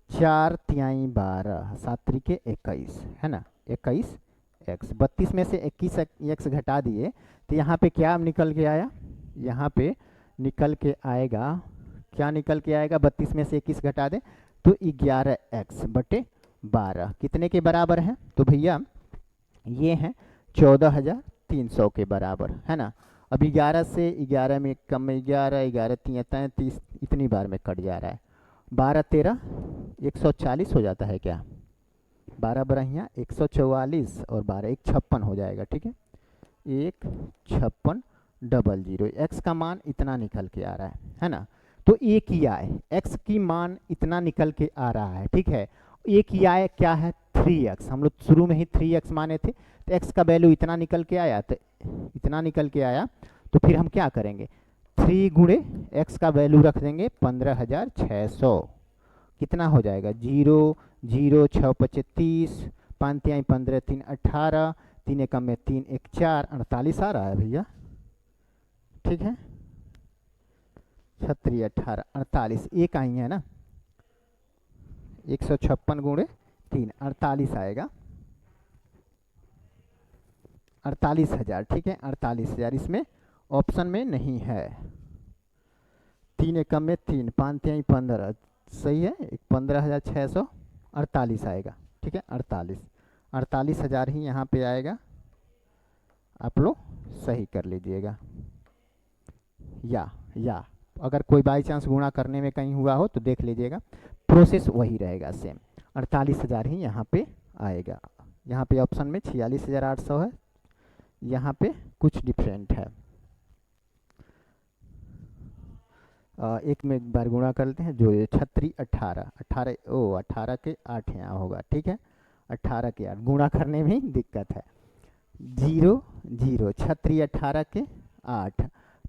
4×3 = 7×3 = 21 है ना, 21x। 32 में से 21x घटा दिए तो यहाँ पे क्या निकल के आया, यहाँ पे निकल के आएगा, क्या निकल के आएगा, 32 में से 21 घटा दे तो 11x/12 कितने के बराबर है, तो भैया ये है 14,300 के बराबर है ना। अब 11 से 11 में कम में 11×3 = 30 इतनी बार में कट जा रहा है, 12×13 = 140 हो जाता है क्या, 12 144 और 12 = 56 हो जाएगा, ठीक है, 15600 x का मान इतना निकल के आ रहा है ना। तो ए की आय x की मान इतना निकल के आ रहा है, ठीक है। ए की आय क्या है 3x, हम लोग शुरू में ही 3x माने थे, तो x का वैल्यू इतना निकल के आया, तो इतना निकल के आया, तो फिर हम क्या करेंगे 3 × x का वैल्यू रख देंगे 15,600, कितना हो जाएगा 0 0 6 × 5 = 5 × 15 = 3 18 3 × 3 = 4 48 आ रहा है भैया, ठीक है, 36 18 48 एक आई है ना, 156 × 3 48 आएगा, 48,000, ठीक है, 48,000 इसमें ऑप्शन में नहीं है। 3 × 3 5 × 15 सही है, 15,648 आएगा, ठीक है, 48,000 ही यहाँ पे आएगा, आप लोग सही कर लीजिएगा। या अगर कोई बाई चांस गुणा करने में कहीं हुआ हो तो देख लीजिएगा, प्रोसेस वही रहेगा सेम, 48,000 ही यहाँ पे आएगा। यहाँ पे ऑप्शन में 46,800 है, यहाँ पे कुछ डिफरेंट है। एक में एक बार गुणा कर लेते हैं, जो ये 36 18 18 18 के 8 यहाँ होगा, ठीक है, 18 के 8 गुणा करने में ही दिक्कत है। 0 0 36 18 के 8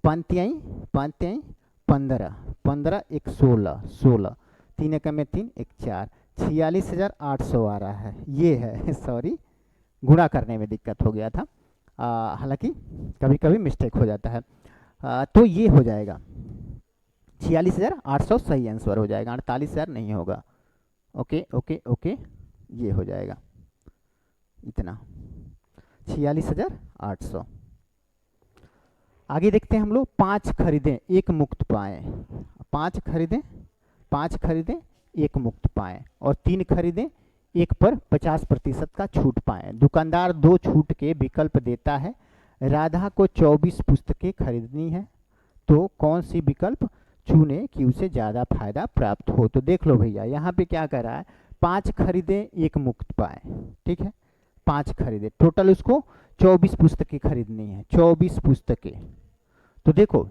पंत्याई 15 15 1 16 16 3 एक में 3 1 4 46,800 आ रहा है, ये है सॉरी गुणा करने में दिक्कत हो गया था, हालांकि कभी कभी मिस्टेक हो जाता है। तो ये हो जाएगा 46,800 सही आंसर हो जाएगा, 48,000 नहीं होगा। ओके ओके ओके, ये हो जाएगा इतना 46,800। आगे देखते हैं हम लोग, 5 खरीदें 1 मुफ्त पाएँ, 5 खरीदें 5 खरीदें 1 मुफ्त पाएँ, और 3 खरीदें 1 पर 50% का छूट पाएँ। दुकानदार 2 छूट के विकल्प देता है। राधा को 24 पुस्तकें खरीदनी है, तो कौन सी विकल्प चुने कि उसे ज़्यादा फायदा प्राप्त हो। तो देख लो भैया, यहाँ पे क्या कर रहा है, 5 खरीदें 1 मुफ्त पाएँ, ठीक है, 5 खरीदे, टोटल उसको 24 पुस्तकें खरीदनी है, 24 पुस्तकें। तो देखो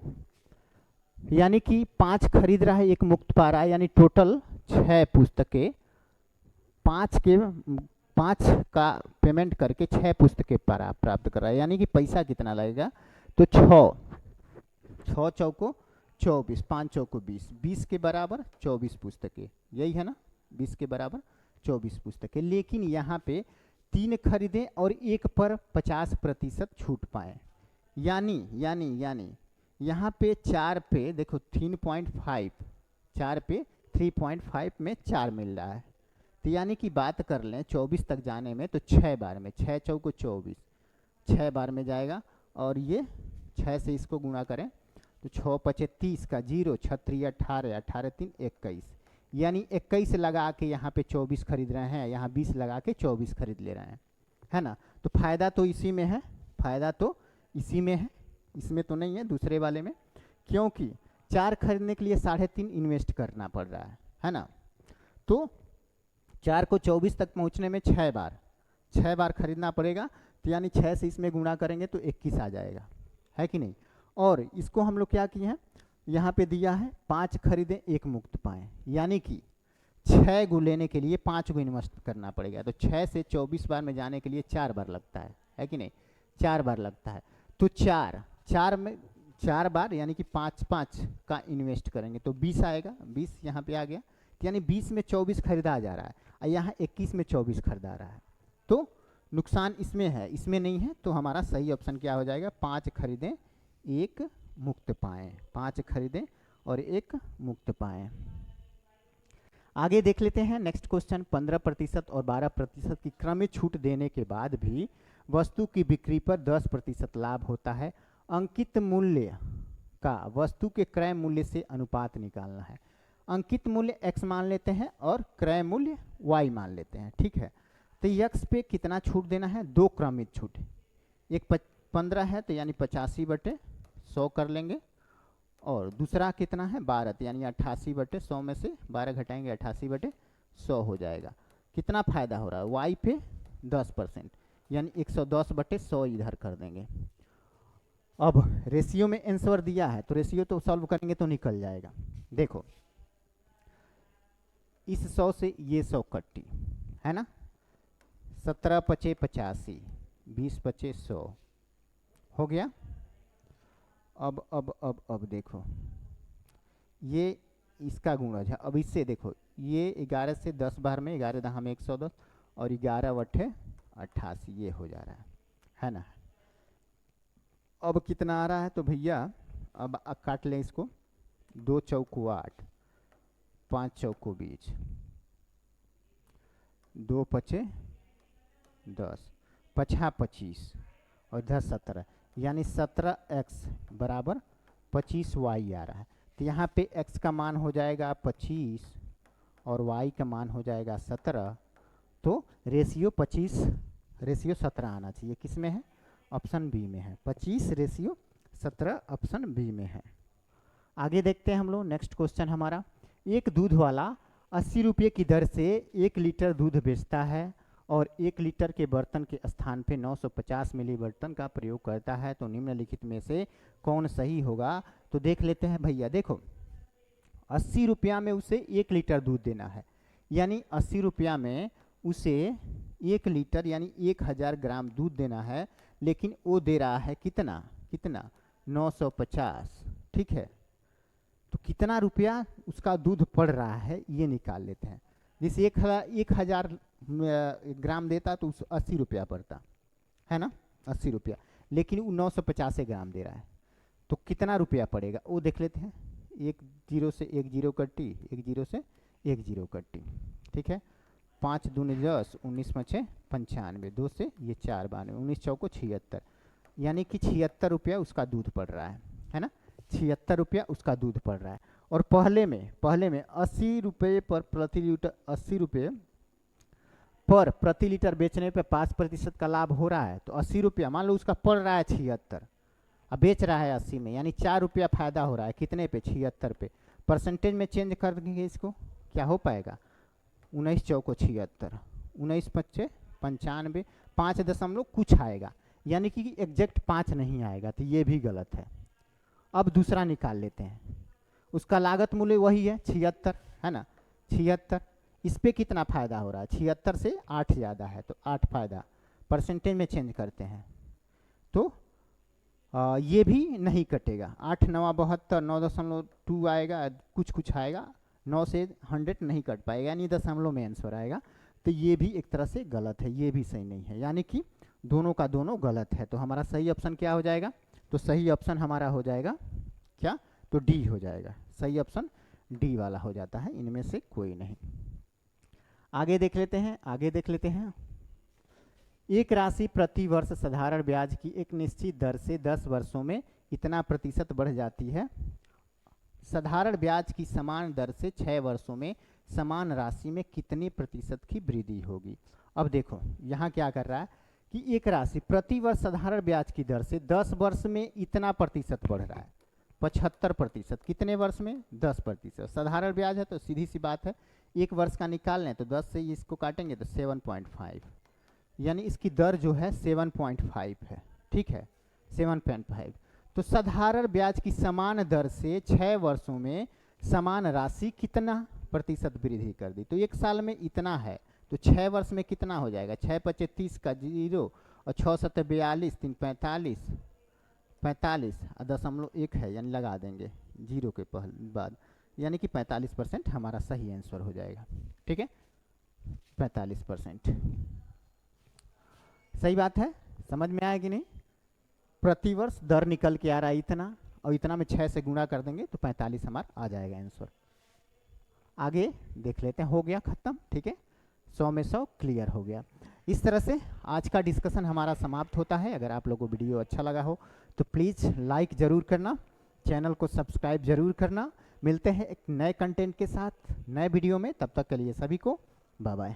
यानी कि 5 खरीद रहा है 1 मुफ्त पा रहा है, यानी टोटल 6 पुस्तकें, 5 का पेमेंट करके 6 पुस्तकें प्राप्त कर रहा है, यानी कि पैसा कितना लगेगा, तो 6 चौको 24, 5 चौको 20, 20 के बराबर 24 पुस्तकें, यही है ना, 20 के बराबर 24 पुस्तकें। लेकिन यहाँ पे 3 खरीदें और 1 पर 50% छूट पाएँ, यानी यहाँ पे 4 पे देखो 3.5, 4 पे 3.5 में 4 मिल रहा है, तो यानी कि बात कर लें 24 तक जाने में, तो 6 बार में, 6 चौको 24, 6 बार में जाएगा, और ये 6 से इसको गुणा करें तो 6 पचे 30 का 0 36 18 18 3 21, यानी 21 लगा के यहाँ पे 24 खरीद रहे हैं, यहाँ 20 लगा के 24 खरीद ले रहे हैं, है ना। तो फायदा तो इसी में है, फायदा तो इसी में है, इसमें तो नहीं है दूसरे वाले में, क्योंकि 4 खरीदने के लिए 3.5 इन्वेस्ट करना पड़ रहा है ना। तो 4 को 24 तक पहुँचने में 6 बार खरीदना पड़ेगा, तो यानी 6 से इसमें गुणा करेंगे तो 21 आ जाएगा, है कि नहीं। और इसको हम लोग क्या किए हैं, यहाँ पे दिया है 5 खरीदें 1 मुफ्त पाएँ, यानी कि 6 गो लेने के लिए 5 को इन्वेस्ट करना पड़ेगा, तो 6 से 24 बार में जाने के लिए 4 बार लगता है कि नहीं, 4 बार लगता है। तो 4 में 4 बार यानी कि 5 का इन्वेस्ट करेंगे तो 20 आएगा, 20 यहाँ पे आ गया, तो यानी 20 में 24 खरीदा जा रहा है, और यहाँ 21 में 24 खरीदा रहा है, तो नुकसान इसमें है, इसमें नहीं है। तो हमारा सही ऑप्शन क्या हो जाएगा, 5 खरीदें 1 मुफ्त पाएँ, 5 खरीदें और 1 मुफ्त पाएँ। आगे देख लेते हैं नेक्स्ट क्वेश्चन, 15% और 12% की क्रमिक छूट देने के बाद भी वस्तु की बिक्री पर 10% लाभ होता है। अंकित मूल्य का वस्तु के क्रय मूल्य से अनुपात निकालना है। अंकित मूल्य x मान लेते हैं और क्रय मूल्य y मान लेते हैं, ठीक है। तो x पे कितना छूट देना है, 2 क्रमिक छूट, एक 15 है तो यानी 85/100 कर लेंगे, और दूसरा कितना है 12, तो यानी 88/100 में से 12 घटाएंगे 88/100 हो जाएगा। कितना फायदा हो रहा है, y पे 10%, यानी 110/100 इधर कर देंगे। अब रेशियो में आंसर दिया है, तो रेशियो तो सॉल्व करेंगे तो निकल जाएगा। देखो इस 100 से ये 100 कट्टी है ना, 17 पचे 85, 20 पचे 100 हो गया। अब देखो ये इसका गुणज है, अब इससे देखो ये 11 से 10 बार में 11 दहा में 110 और 11 बटे 88, ये हो जा रहा है ना। अब कितना आ रहा है, तो भैया अब काट लें इसको, 2 चौको 8, 5 चौको 20, 2 पचे 10, 5 25 और 10 17, यानी 17x बराबर 25y आ रहा है। तो यहाँ पे x का मान हो जाएगा 25 और y का मान हो जाएगा 17, तो रेशियो 17 आना चाहिए। किस में है, ऑप्शन बी में है, 25:17 ऑप्शन बी में है। आगे देखते हैं हम लोग नेक्स्ट क्वेश्चन हमारा, एक दूध वाला 80 रुपये की दर से 1 लीटर दूध बेचता है और 1 लीटर के बर्तन के स्थान पे 950 मिली बर्तन का प्रयोग करता है, तो निम्नलिखित में से कौन सही होगा। तो देख लेते हैं भैया, देखो 80 रुपया में उसे 1 लीटर दूध देना है, यानी 80 रुपया में उसे 1 लीटर यानी 1000 ग्राम दूध देना है, लेकिन वो दे रहा है कितना 950। ठीक है, तो कितना रुपया उसका दूध पड़ रहा है ये निकाल लेते हैं। जैसे 1000 ग्राम देता तो उस 80 रुपया पड़ता है ना, 80 रुपया, लेकिन वो 950 ग्राम दे रहा है, तो कितना रुपया पड़ेगा वो देख लेते हैं। 1 0 से 1 0 कट्टी, 1 0 से 1 0 कट्टी। ठीक है, 5 दूनी 10, 19 × 5 95, 2 से ये 4 92, 19 चौको 76, यानी कि 76 रुपया उसका दूध पड़ रहा है ना, 76 रुपया उसका दूध पड़ रहा है। और पहले में 80 रुपये पर प्रति लीटर, 80 रुपये पर प्रति लीटर बेचने पे 5% का लाभ हो रहा है, तो 80 रुपया मान लो उसका पड़ रहा है 76, अब बेच रहा है 80 में, यानी 4 रुपया फायदा हो रहा है, कितने पे 76 पे। परसेंटेज में चेंज कर देंगे इसको, क्या हो पाएगा 19 चौको 76, 19 × 5 95, 5 दशमलव कुछ आएगा, यानी कि एग्जैक्ट 5 नहीं आएगा, तो ये भी गलत है। अब दूसरा निकाल लेते हैं, उसका लागत मूल्य वही है 76 है ना, 76, इस पे कितना फायदा हो रहा है, 76 से 8 ज़्यादा है तो 8 फायदा। परसेंटेज में चेंज करते हैं तो ये भी नहीं कटेगा, 8 9 72, 9.2 आएगा, कुछ आएगा, 9 से 100 नहीं कट पाएगा, यानी दशमलव में आंसर आएगा, तो ये भी एक तरह से गलत है, ये भी सही नहीं है, यानी कि दोनों का दोनों गलत है। तो हमारा सही ऑप्शन क्या हो जाएगा, तो सही ऑप्शन हमारा हो जाएगा क्या, तो डी हो जाएगा, सही ऑप्शन डी वाला हो जाता है, इनमें से कोई नहीं। आगे देख लेते हैं, एक राशि प्रति वर्ष साधारण ब्याज की एक निश्चित दर से 10 वर्षों में इतना प्रतिशत बढ़ जाती है। साधारण ब्याज की समान दर से 6 वर्षों में समान राशि में कितने प्रतिशत की वृद्धि होगी। अब देखो यहाँ क्या कर रहा है कि एक राशि प्रति वर्ष साधारण ब्याज की दर से 10 वर्ष में इतना प्रतिशत बढ़ रहा है, 75%, कितने वर्ष में 10%। साधारण ब्याज है तो सीधी सी बात है, 1 वर्ष का निकाल लें तो 10 से इसको काटेंगे तो 7.5, यानी इसकी दर जो है 7.5 है। ठीक है, 7.5, तो साधारण ब्याज की समान दर से 6 वर्षों में समान राशि कितना प्रतिशत वृद्धि कर दी, तो 1 साल में इतना है, तो 6 वर्ष में कितना हो जाएगा, 6 × 5 30 का 0 और 6 × 7 42, 3 45, 45 दशमलव 1 है, यानी लगा देंगे 0 के बाद, यानी कि 45% हमारा सही आंसर हो जाएगा। ठीक है, 45% सही बात है, समझ में आया कि नहीं। प्रतिवर्ष दर निकल के आ रहा है इतना, और इतना में 6 से गुणा कर देंगे तो 45 हमारा आ जाएगा आंसर। आगे देख लेते हैं, हो गया खत्म। ठीक है, 100 में 100 क्लियर हो गया। इस तरह से आज का डिस्कशन हमारा समाप्त होता है। अगर आप लोगों को वीडियो अच्छा लगा हो तो प्लीज़ लाइक ज़रूर करना, चैनल को सब्सक्राइब ज़रूर करना। मिलते हैं एक नए कंटेंट के साथ नए वीडियो में, तब तक के लिए सभी को बाय बाय।